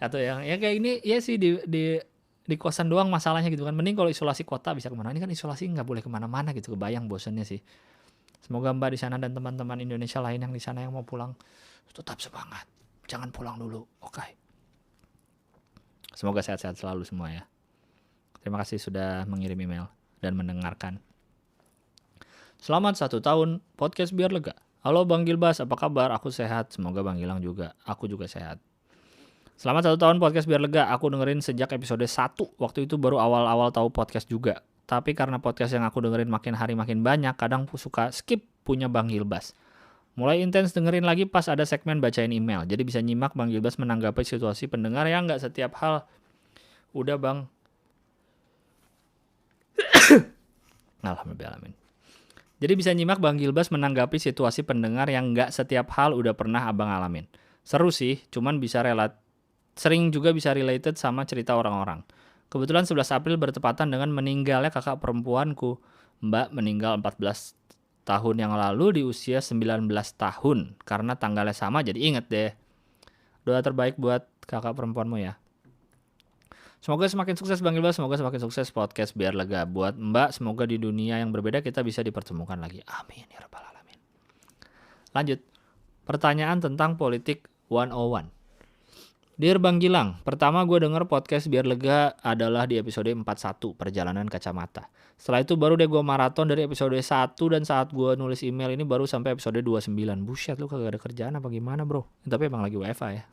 Atau yang ya kayak ini ya sih, di kosan doang masalahnya gitu kan. Mending kalau isolasi kota bisa kemana. Ini kan isolasi nggak boleh kemana-mana gitu, kebayang bosannya sih. Semoga Mbak di sana dan teman-teman Indonesia lain yang di sana yang mau pulang tetap semangat, jangan pulang dulu, oke? Semoga sehat-sehat selalu semua ya. Terima kasih sudah mengirim email dan mendengarkan. Selamat 1 tahun podcast biar lega. Halo Bang Gilbas, apa kabar? Aku sehat, semoga Bang Gilang juga. Aku juga sehat. Selamat 1 tahun podcast biar lega. Aku dengerin sejak episode 1. Waktu itu baru awal-awal tahu podcast juga. Tapi karena podcast yang aku dengerin makin hari makin banyak, kadang suka skip punya Bang Gilbas. Mulai intens dengerin lagi pas ada segmen bacain email. Jadi bisa nyimak Bang Gilbas menanggapi situasi pendengar yang gak setiap hal. Udah Bang. Alhamdulillah. Jadi bisa nyimak Bang Gilbas menanggapi situasi pendengar yang gak setiap hal udah pernah abang alamin. Seru sih, cuman sering juga bisa related sama cerita orang-orang. Kebetulan 11 April bertepatan dengan meninggalnya kakak perempuanku. Mbak meninggal 14 tahun yang lalu di usia 19 tahun. Karena tanggalnya sama jadi inget deh. Doa terbaik buat kakak perempuanmu ya. Semoga semakin sukses Bang Gilbas, semoga semakin sukses podcast biar lega. Buat Mbak, semoga di dunia yang berbeda kita bisa dipertemukan lagi. Amin ya rabbal alamin. Lanjut. Pertanyaan tentang politik 101. Dear Bang Gilang, pertama gue denger podcast biar lega adalah di episode 41, Perjalanan Kacamata. Setelah itu baru deh gue maraton dari episode 1, dan saat gue nulis email ini baru sampai episode 29. Buset, lu kagak ada kerjaan apa gimana bro? Tapi emang lagi WFA ya.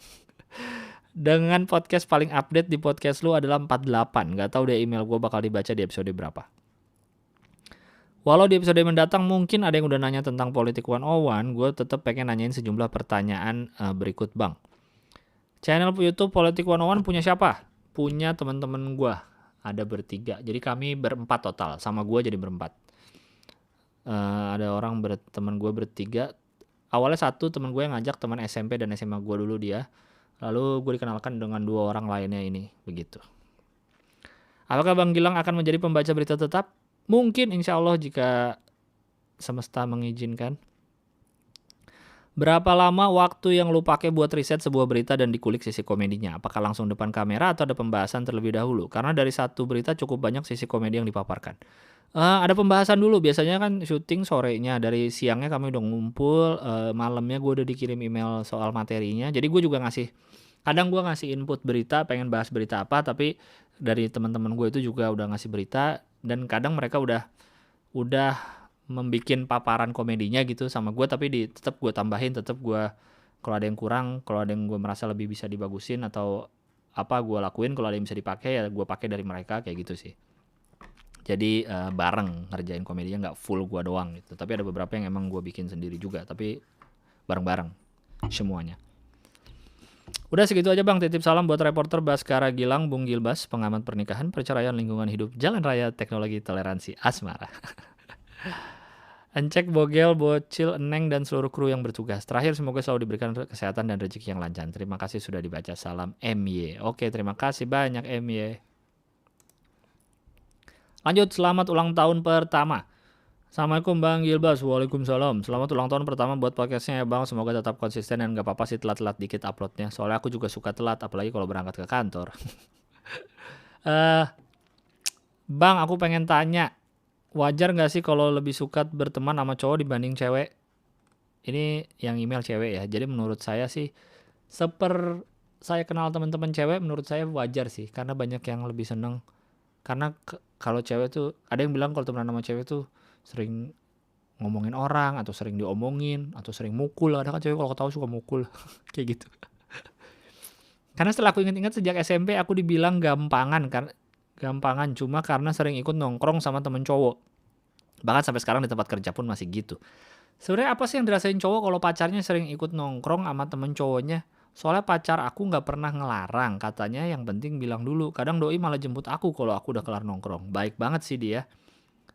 Dengan podcast paling update di podcast lu adalah 48. Gak tahu deh email gue bakal dibaca di episode berapa. Walau di episode mendatang mungkin ada yang udah nanya tentang politik 101, gue tetap pengen nanyain sejumlah pertanyaan berikut Bang. Channel YouTube Politik 101 punya siapa? Punya teman-teman gue. ada bertiga. Jadi kami berempat total, sama gue jadi berempat. Ada orang teman gue bertiga. Awalnya satu teman gue yang ngajak, teman SMP dan SMA gue dulu dia. Lalu gue dikenalkan dengan 2 orang lainnya ini, begitu. Apakah Bang Gilang akan menjadi pembaca berita tetap? Mungkin, insya Allah jika semesta mengizinkan. Berapa lama waktu yang lu pakai buat riset sebuah berita dan dikulik sisi komedinya? Apakah langsung depan kamera atau ada pembahasan terlebih dahulu? Karena dari satu berita cukup banyak sisi komedi yang dipaparkan. Ada pembahasan dulu, biasanya kan syuting sorenya, dari siangnya kami udah ngumpul, malamnya gue udah dikirim email soal materinya. Jadi gue juga kadang gue ngasih input berita, pengen bahas berita apa, tapi dari teman-teman gue itu juga udah ngasih berita, dan kadang mereka udah membikin paparan komedinya gitu sama gue, tapi tetap gue tambahin, tetap gue kalau ada yang kurang, kalau ada yang gue merasa lebih bisa dibagusin atau apa gue lakuin, kalau ada yang bisa dipakai ya gue pakai dari mereka, kayak gitu sih. Jadi bareng ngerjain komedinya, nggak full gue doang gitu, tapi ada beberapa yang emang gue bikin sendiri juga, tapi bareng-bareng semuanya. Udah segitu aja Bang, titip salam buat reporter Baskara Gilang, Bung Gilbas, pengamat pernikahan, perceraian, lingkungan hidup, jalan raya, teknologi, toleransi, asmara. Encek, Bogel, Bocil, Eneng, dan seluruh kru yang bertugas. Terakhir, semoga selalu diberikan kesehatan dan rezeki yang lancar. Terima kasih sudah dibaca. Salam MY. Oke, terima kasih banyak MY. Lanjut, selamat ulang tahun pertama. Assalamualaikum Bang Gilbas. Waalaikumsalam. Selamat ulang tahun pertama buat podcastnya ya Bang. Semoga tetap konsisten dan gak apa-apa sih telat-telat dikit uploadnya. Soalnya aku juga suka telat, apalagi kalau berangkat ke kantor. Bang, aku pengen tanya. Wajar gak sih kalau lebih suka berteman sama cowok dibanding cewek? Ini yang email cewek ya. Jadi menurut saya sih, saya kenal teman-teman cewek, menurut saya wajar sih. Karena banyak yang lebih seneng. Karena kalau cewek tuh, ada yang bilang kalau teman sama cewek tuh sering ngomongin orang, atau sering diomongin, atau sering mukul. Ada kan cewek kalau ketawa suka mukul. Kayak gitu. Karena setelah aku ingat-ingat sejak SMP aku dibilang gampangan cuma karena sering ikut nongkrong sama temen cowok. Bahkan sampai sekarang di tempat kerja pun masih gitu. Sebenarnya apa sih yang dirasain cowok kalau pacarnya sering ikut nongkrong sama temen cowoknya? Soalnya pacar aku nggak pernah ngelarang, katanya yang penting bilang dulu. Kadang doi malah jemput aku kalau aku udah kelar nongkrong. Baik banget sih dia.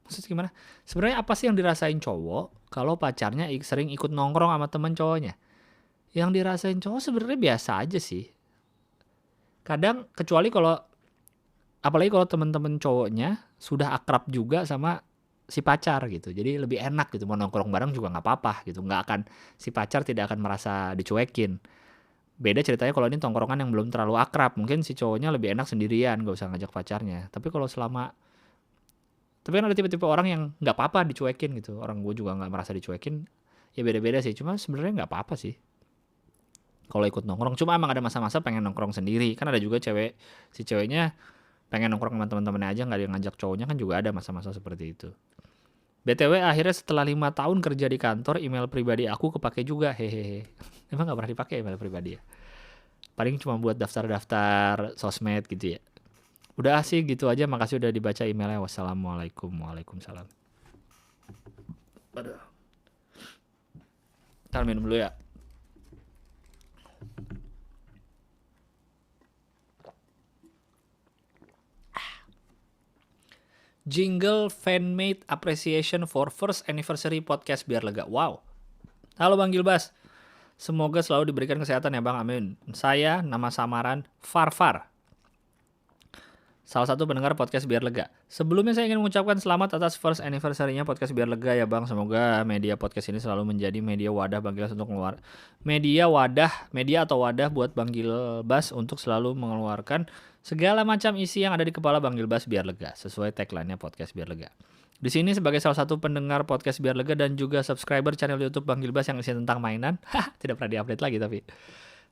Maksudnya gimana? Sebenarnya apa sih yang dirasain cowok kalau pacarnya sering ikut nongkrong sama temen cowoknya? Yang dirasain cowok sebenarnya biasa aja sih. Kadang kecuali apalagi kalau temen-temen cowoknya sudah akrab juga sama si pacar gitu, jadi lebih enak gitu, mau nongkrong bareng juga nggak apa-apa gitu, si pacar tidak akan merasa dicuekin. Beda ceritanya kalau ini tongkrongan yang belum terlalu akrab, mungkin si cowoknya lebih enak sendirian, gak usah ngajak pacarnya. Tapi kan ada tipe-tipe orang yang nggak apa-apa dicuekin gitu, orang gue juga nggak merasa dicuekin, ya beda-beda sih, cuma sebenarnya nggak apa-apa sih kalau ikut nongkrong. Cuma emang ada masa-masa pengen nongkrong sendiri, kan ada juga si ceweknya pengen nongkrong sama teman-temannya aja, nggak ada yang ngajak cowoknya, kan juga ada masa-masa seperti itu. BTW akhirnya setelah 5 tahun kerja di kantor, email pribadi aku kepake juga, hehehe. Emang gak pernah dipakai email pribadi ya? Paling cuma buat daftar-daftar sosmed gitu ya. Udah sih gitu aja, makasih udah dibaca emailnya. Wassalamualaikum. Waalaikumsalam. Aduh. Ntar minum dulu ya. Jingle Fanmade Appreciation for First Anniversary Podcast biar lega. Wow. Halo Bang Gilbas. Semoga selalu diberikan kesehatan ya Bang, amin. Saya nama samaran Farfar, salah satu pendengar podcast biar lega. Sebelumnya saya ingin mengucapkan selamat atas first anniversary-nya podcast biar lega ya Bang. Semoga media podcast ini selalu menjadi media wadah Bang Gilbas untuk media atau wadah buat Bang Gilbas untuk selalu mengeluarkan segala macam isi yang ada di kepala Bang Gilbas biar lega, sesuai tagline-nya podcast biar lega. Di sini sebagai salah satu pendengar podcast biar lega dan juga subscriber channel YouTube Bang Gilbas yang isi tentang mainan, tidak pernah diupdate lagi tapi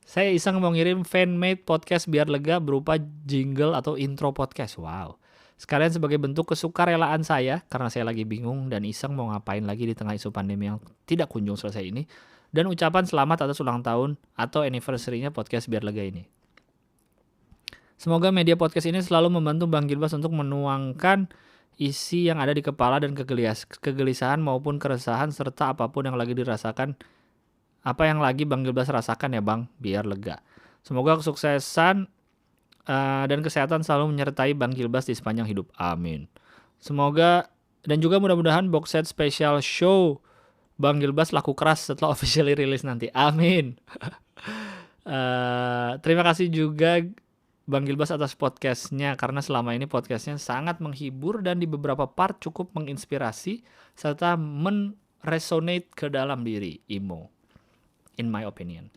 saya iseng mau ngirim fan-made podcast biar lega berupa jingle atau intro podcast. Wow. Sekalian sebagai bentuk kesukarelaan saya karena saya lagi bingung dan iseng mau ngapain lagi di tengah isu pandemi yang tidak kunjung selesai ini, dan ucapan selamat atas ulang tahun atau anniversary-nya podcast biar lega ini. Semoga media podcast ini selalu membantu Bang Gilbas untuk menuangkan isi yang ada di kepala dan kegelisahan maupun keresahan serta apapun yang lagi dirasakan, apa yang lagi Bang Gilbas rasakan ya Bang, biar lega. Semoga kesuksesan Dan kesehatan selalu menyertai Bang Gilbas di sepanjang hidup. Amin. Semoga dan juga mudah-mudahan box set special show Bang Gilbas laku keras setelah officially rilis nanti. Amin. Terima kasih juga Bang Gilbas atas podcastnya, karena selama ini podcastnya sangat menghibur dan di beberapa part cukup menginspirasi serta resonate ke dalam diri. Imo, in my opinion.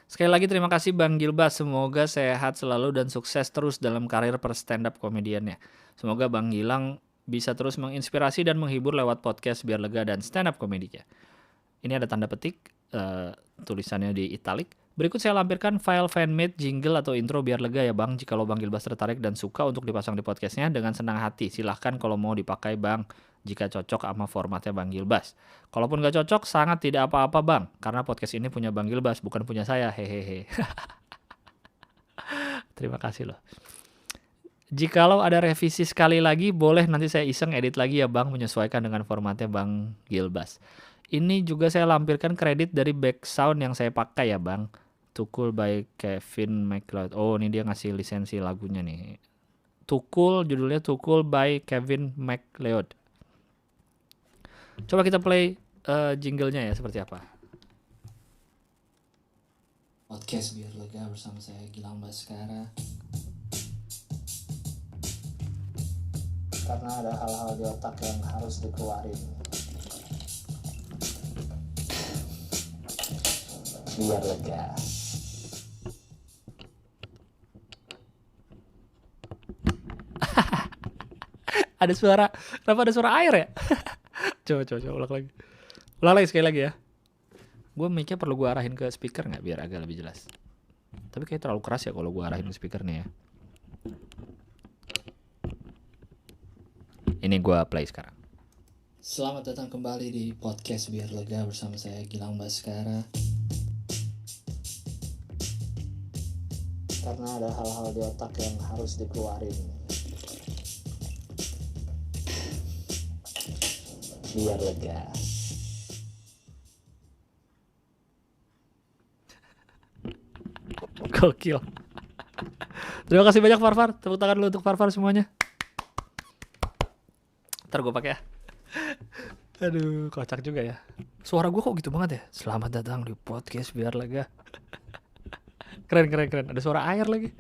Sekali lagi terima kasih Bang Gilbas, semoga sehat selalu dan sukses terus dalam karir per stand up komediannya. Semoga Bang Gilang bisa terus menginspirasi dan menghibur lewat podcast biar lega dan stand up komedinya. Ini ada tanda petik, tulisannya di italic. Berikut saya lampirkan file fanmade jingle atau intro biar lega ya Bang. Jika lo Bang Gilbas tertarik dan suka untuk dipasang di podcastnya, dengan senang hati silahkan kalau mau dipakai Bang, jika cocok sama formatnya Bang Gilbas. Kalaupun gak cocok, sangat tidak apa-apa Bang, karena podcast ini punya Bang Gilbas, bukan punya saya, hehehe. Terima kasih loh. Jikalau ada revisi sekali lagi, boleh nanti saya iseng edit lagi ya Bang, menyesuaikan dengan formatnya Bang Gilbas. Ini juga saya lampirkan kredit dari background yang saya pakai ya Bang. Tukul by Kevin MacLeod. Oh, ini dia ngasih lisensi lagunya nih. Tukul, judulnya Tukul by Kevin MacLeod. Coba kita play jinglenya ya, seperti apa. Podcast biar lega bersama saya Gilang Baskara. Karena ada hal-hal di otak yang harus dikeluarin. Biar lega. Ada suara, kenapa ada suara air ya? Coba ulang lagi sekali lagi ya. Gue mic-nya perlu gue arahin ke speaker nggak biar agak lebih jelas. Tapi kayak terlalu keras ya kalau gue arahin ke speaker nih ya. Ini gue play sekarang. Selamat datang kembali di podcast biar lega bersama saya Gilang Baskara. Karena ada hal-hal di otak yang harus dikeluarin. Biar lega. Gokil. Terima kasih banyak Farfar. Tepuk tangan dulu untuk Farfar semuanya. Ntar gue pakai ya. Aduh, kocak juga ya. Suara gue kok gitu banget ya. Selamat datang di podcast biar lega. Keren. Ada suara air lagi.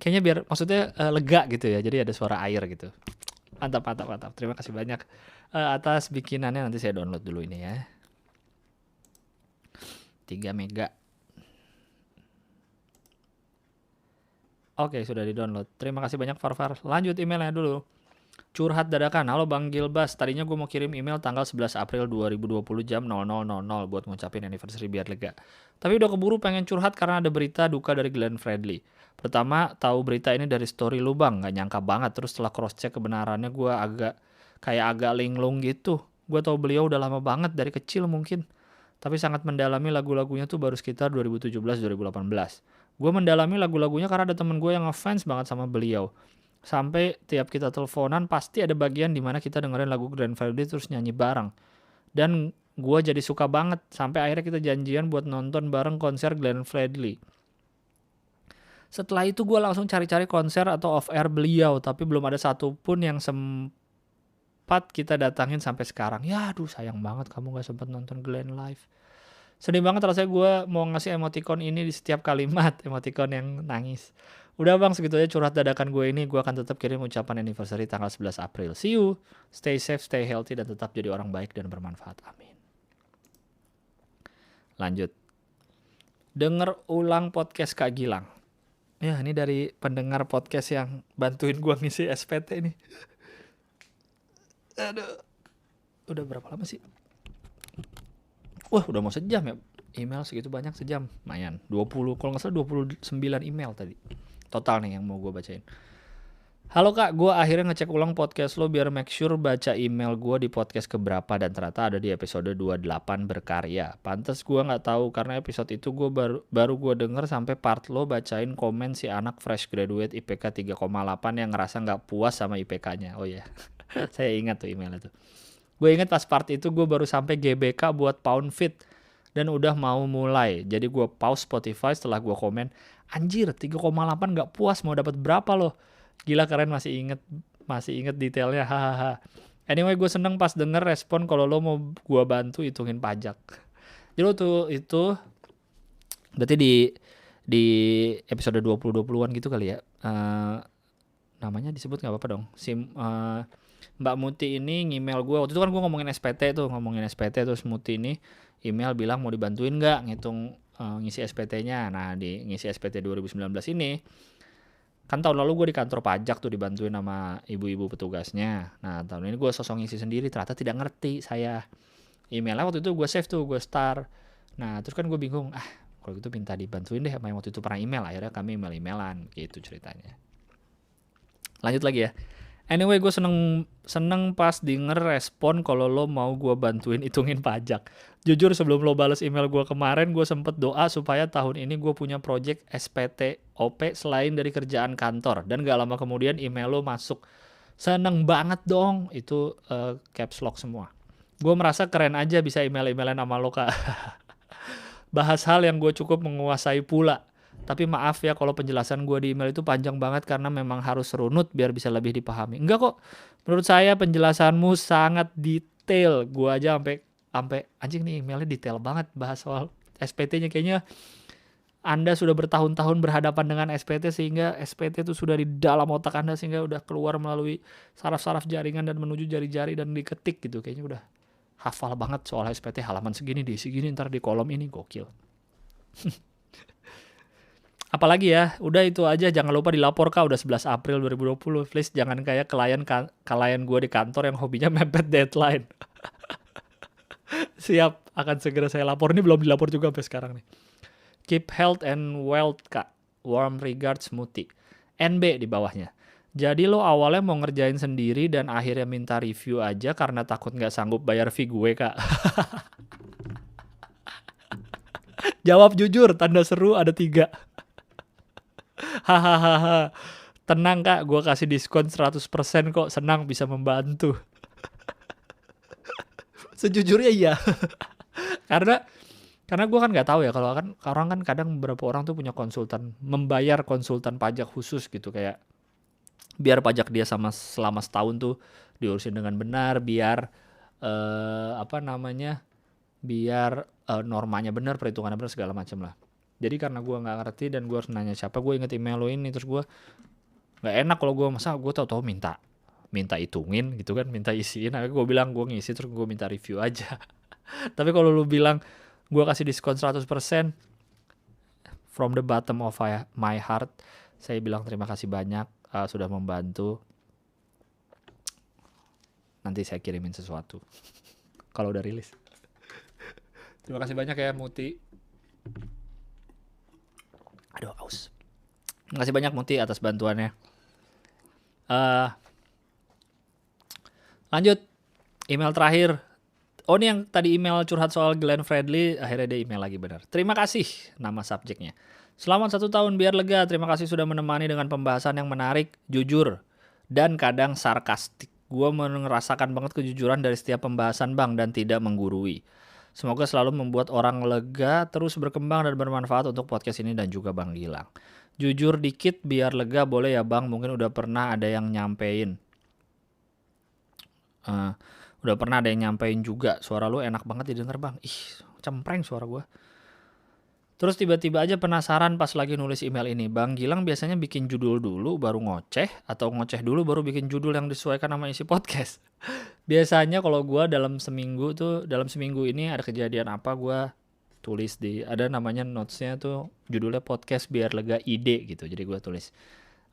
Kayaknya biar maksudnya lega gitu ya. Jadi ada suara air gitu. Mantap. Terima kasih banyak atas bikinannya. Nanti saya download dulu ini ya. 3 mega. Oke, sudah di-download. Terima kasih banyak Farfar. Lanjut emailnya dulu. Curhat dadakan. Halo Bang Gilbas. Tadinya gue mau kirim email tanggal 11 April 2020 jam 00.00 buat ngucapin anniversary biar lega. Tapi udah keburu pengen curhat karena ada berita duka dari Glenn Fredly. Pertama, tahu berita ini dari story lu Bang. Gak nyangka banget. Terus setelah cross-check kebenarannya gue agak linglung gitu. Gue tahu beliau udah lama banget dari kecil mungkin. Tapi sangat mendalami lagu-lagunya tuh baru sekitar 2017-2018. Gue mendalami lagu-lagunya karena ada temen gue yang ngefans banget sama beliau. Sampai tiap kita teleponan pasti ada bagian dimana kita dengerin lagu Glenn Fredly terus nyanyi bareng. Dan gue jadi suka banget. Sampai akhirnya kita janjian buat nonton bareng konser Glenn Fredly. Setelah itu gue langsung cari-cari konser atau off-air beliau. Tapi belum ada satupun yang sempat kita datangin sampai sekarang. Ya aduh sayang banget kamu gak sempat nonton Glenn live. Sedih banget rasanya gue mau ngasih emoticon ini di setiap kalimat. Emoticon yang nangis. Udah Bang, segitu aja curhat dadakan gue ini. Gue akan tetap kirim ucapan anniversary tanggal 11 April. See you. Stay safe, stay healthy, dan tetap jadi orang baik dan bermanfaat. Amin. Lanjut. Denger ulang podcast Kak Gilang. Ya, ini dari pendengar podcast yang bantuin gue ngisi SPT nih. Aduh. Udah berapa lama sih? Wah, udah mau sejam ya. Email segitu banyak, sejam. Lumayan. 20, kalau nggak salah 29 email tadi. Total nih yang mau gue bacain. Halo Kak, gue akhirnya ngecek ulang podcast lo biar make sure baca email gue di podcast keberapa, dan ternyata ada di episode 28 berkarya. Pantes gue nggak tahu karena episode itu gue baru gue denger sampai part lo bacain komen si anak fresh graduate IPK 3,8 yang ngerasa nggak puas sama IPK-nya. Oh ya, saya ingat tuh emailnya tuh. Gue inget pas part itu gue baru sampai GBK buat Pound Fit dan udah mau mulai. Jadi gue pause Spotify setelah gue komen, Anjir, 3,8 nggak puas mau dapat berapa loh. Gila, keren, masih inget detailnya. Hahaha. Anyway, gue seneng pas denger respon kalau lo mau gue bantu hitungin pajak. Jadi waktu itu berarti di episode 20-20an gitu kali ya. Namanya disebut nggak apa-apa dong. Mbak Muti ini ngemail gue. Waktu itu kan gue ngomongin SPT terus Muti ini email bilang mau dibantuin nggak ngitung ngisi SPT-nya. Nah, di ngisi SPT 2019 ini kan tahun lalu gue di kantor pajak tuh dibantuin sama ibu-ibu petugasnya. Nah, tahun ini gue sosok ngisi sendiri, ternyata tidak ngerti saya. Emailnya waktu itu gue save tuh, gue star. Nah, terus kan gue bingung, kalau gitu minta dibantuin deh sama yang waktu itu pernah email. Akhirnya kami email-emailan, gitu ceritanya. Lanjut lagi ya. Anyway, gue seneng pas denger respon kalau lo mau gue bantuin hitungin pajak. Jujur sebelum lo bales email gue kemarin, gue sempet doa supaya tahun ini gue punya project SPT OP selain dari kerjaan kantor. Dan gak lama kemudian email lo masuk. Seneng banget dong. Itu caps lock semua. Gue merasa keren aja bisa email-emailan sama lo, Kak. Bahas hal yang gue cukup menguasai pula. Tapi maaf ya kalau penjelasan gue di email itu panjang banget karena memang harus runut biar bisa lebih dipahami. Enggak kok. Menurut saya penjelasanmu sangat detail. Gue aja sampai anjing nih emailnya detail banget bahas soal SPT-nya. Kayaknya Anda sudah bertahun-tahun berhadapan dengan SPT sehingga SPT itu sudah di dalam otak Anda sehingga udah keluar melalui saraf-saraf jaringan dan menuju jari-jari dan diketik gitu. Kayaknya udah hafal banget soal SPT, halaman segini diisi gini ntar di kolom ini, gokil. Apalagi ya, udah itu aja, jangan lupa dilapor Kak, udah 11 April 2020, please jangan kayak klien gue di kantor yang hobinya mepet deadline. Siap, akan segera saya lapor, ini belum dilapor juga sampai sekarang nih. Keep health and wealth Kak, warm regards Muti. NB di bawahnya. Jadi lo awalnya mau ngerjain sendiri dan akhirnya minta review aja karena takut gak sanggup bayar fee gue Kak. Jawab jujur, tanda seru ada 3. Hahaha. Tenang Kak, gue kasih diskon 100% kok, senang bisa membantu. Sejujurnya iya. Karena gue kan nggak tahu ya, kalau kan orang kan kadang beberapa orang tuh punya konsultan, membayar konsultan pajak khusus gitu, kayak biar pajak dia selama setahun tuh diurusin dengan benar, biar biar normanya benar, perhitungannya benar, segala macam lah. Jadi karena gue nggak ngerti dan gue harus nanya siapa, gue inget email lo ini, terus gue nggak enak kalau gue masa gue tahu minta hitungin gitu kan, minta isiin. Akhirnya gue bilang gue ngisi terus gue minta review aja. Tapi kalau lu bilang gue kasih diskon 100%, from the bottom of my heart, saya bilang terima kasih banyak sudah membantu. Nanti saya kirimin sesuatu kalau udah rilis. Terima kasih banyak ya Muti. Aduh, aus. Terima kasih banyak Muti atas bantuannya. Lanjut, email terakhir. Oh, ini yang tadi email curhat soal Glenn Fredly, akhirnya dia email lagi, benar. Terima kasih, nama subjeknya. Selamat 1 tahun biar lega, terima kasih sudah menemani dengan pembahasan yang menarik, jujur, dan kadang sarkastik. Gue merasakan banget kejujuran dari setiap pembahasan Bang dan tidak menggurui. Semoga selalu membuat orang lega, terus berkembang dan bermanfaat untuk podcast ini dan juga Bang Gilang. Jujur dikit biar lega boleh ya Bang, mungkin udah pernah ada yang nyampein. Udah pernah ada yang nyampein juga, suara lu enak banget didengar Bang. Ih, cempreng suara gue. Terus tiba-tiba aja penasaran pas lagi nulis email ini. Bang Gilang biasanya bikin judul dulu baru ngoceh, atau ngoceh dulu baru bikin judul yang disesuaikan sama isi podcast? Biasanya kalau gue dalam seminggu ini ada kejadian apa, gue tulis ada namanya notesnya tuh, judulnya podcast biar lega ide gitu. Jadi gue tulis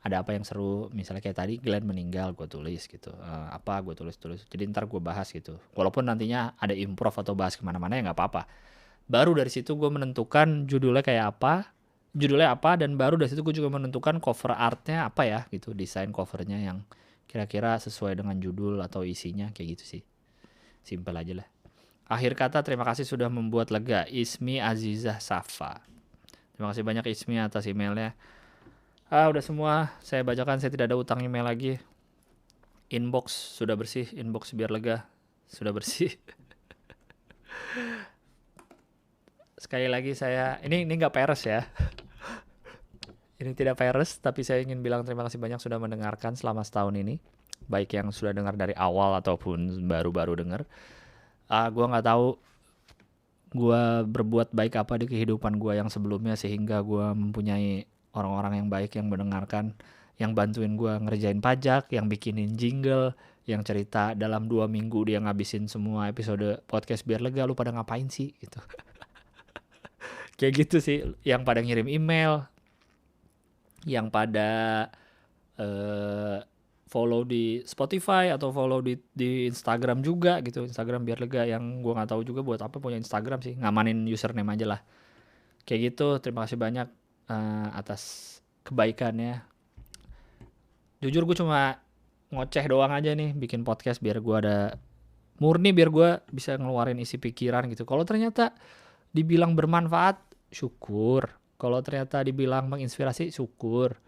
ada apa yang seru, misalnya kayak tadi Glenn meninggal, gue tulis gitu, gue tulis, jadi ntar gue bahas gitu, walaupun nantinya ada improv atau bahas kemana-mana ya nggak apa-apa. Baru dari situ gue menentukan judulnya apa, dan baru dari situ gue juga menentukan cover artnya apa ya gitu, desain covernya yang kira-kira sesuai dengan judul atau isinya, kayak gitu sih, simple aja lah. Akhir kata, terima kasih sudah membuat lega, Ismi Azizah Safa. Terima kasih banyak Ismi atas emailnya. Udah semua saya bacakan, saya tidak ada utang email lagi. Inbox sudah bersih, inbox biar lega sudah bersih. Sekali lagi saya, ini nggak peres ya. Ini tidak virus, tapi saya ingin bilang terima kasih banyak sudah mendengarkan selama setahun ini. Baik yang sudah dengar dari awal ataupun baru-baru dengar. Gue nggak tahu gue berbuat baik apa di kehidupan gue yang sebelumnya sehingga gue mempunyai orang-orang yang baik yang mendengarkan, yang bantuin gue ngerjain pajak, yang bikinin jingle, yang cerita dalam 2 minggu dia ngabisin semua episode podcast biar lega. Lu pada ngapain sih gitu. Kayak gitu sih, yang pada ngirim email, yang pada eh, follow di Spotify atau follow di Instagram juga gitu. Instagram biar lega, yang gue nggak tahu juga buat apa punya Instagram sih, ngamanin username aja lah. Kayak gitu, terima kasih banyak atas kebaikannya. Jujur gue cuma ngoceh doang aja nih bikin podcast biar gue ada murni, biar gue bisa ngeluarin isi pikiran gitu. Kalau ternyata dibilang bermanfaat, syukur. Kalau ternyata dibilang menginspirasi, syukur.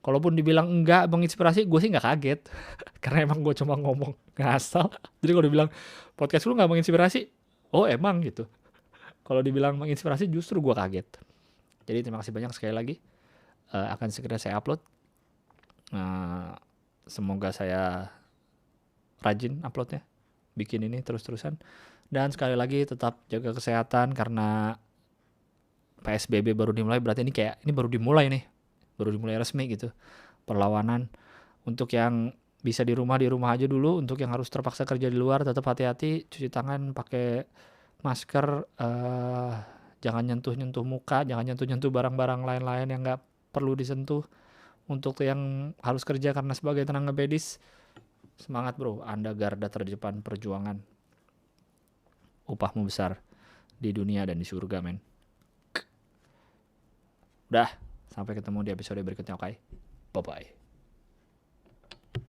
Kalaupun dibilang enggak menginspirasi, gue sih nggak kaget. Karena emang gue cuma ngomong ngasal. Jadi kalau dibilang podcast lu nggak menginspirasi, oh emang gitu. Kalau dibilang menginspirasi justru gue kaget. Jadi terima kasih banyak sekali lagi. Akan segera saya upload. Semoga saya rajin uploadnya. Bikin ini terus-terusan. Dan sekali lagi tetap jaga kesehatan karena PSBB baru dimulai. Berarti ini baru dimulai nih. Baru dimulai resmi gitu. Perlawanan. Untuk yang bisa di rumah aja dulu. Untuk yang harus terpaksa kerja di luar, tetap hati-hati, cuci tangan, pakai masker, jangan nyentuh muka, jangan nyentuh barang-barang lain-lain yang nggak perlu disentuh. Untuk yang harus kerja karena sebagai tenaga medis, semangat bro, Anda garda terdepan perjuangan. Upahmu besar di dunia dan di surga, men. Udah, sampai ketemu di episode berikutnya, oke? Bye-bye.